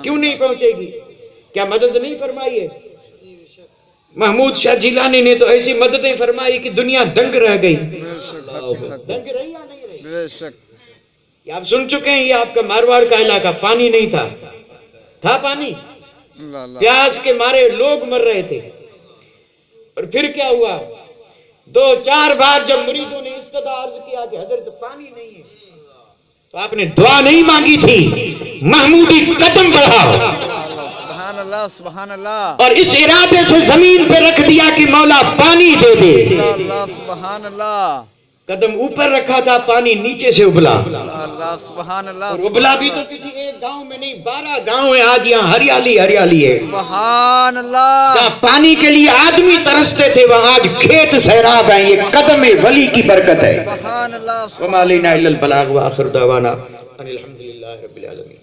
[SPEAKER 1] کیوں نہیں پہنچے گی؟ کیا مدد نہیں فرمائی ہے؟ محمود شاہ جیلانی نے تو ایسی مددیں فرمائی کہ دنیا دنگ رہ گئی۔
[SPEAKER 3] بے شک حق
[SPEAKER 1] دنگ رہی یا نہیں رہی؟
[SPEAKER 3] بے شک
[SPEAKER 1] یہ آپ سن چکے ہیں، یہ آپ کا مارواڑ کا علاقہ، پانی نہیں تھا، تھا پانی،
[SPEAKER 3] اللہ اللہ
[SPEAKER 1] پیاس کے مارے لوگ مر رہے تھے۔ اور پھر کیا ہوا؟ 2-4 بار جب مریدوں نے استدعا عرض کیا کہ حضرت پانی نہیں ہے، تو آپ نے دعا نہیں مانگی تھی، محمودی قدم بڑھاؤ،
[SPEAKER 3] سبحان اللہ سبحان اللہ
[SPEAKER 1] اور اس ارادے سے زمین پہ رکھ دیا کہ مولا پانی دے دے۔
[SPEAKER 3] اللہ اللہ سبحان اللہ
[SPEAKER 1] قدم اوپر رکھا تھا، پانی نیچے سے ابلا،
[SPEAKER 3] اللہ سبحان اللہ
[SPEAKER 1] اور ابلا بھی تو کسی ایک گاؤں میں نہیں، 12 گاؤں ہیں آج، یہاں ہریالی ہریالی ہے۔
[SPEAKER 3] سبحان اللہ
[SPEAKER 1] جہاں پانی کے لیے آدمی ترستے تھے وہاں آج کھیت سیراب ہیں۔ یہ قدم ولی کی برکت ہے۔
[SPEAKER 3] سبحان اللہ
[SPEAKER 1] وما علینا الا البلاغ وآخر دعوانا ان الحمدللہ رب العالمین۔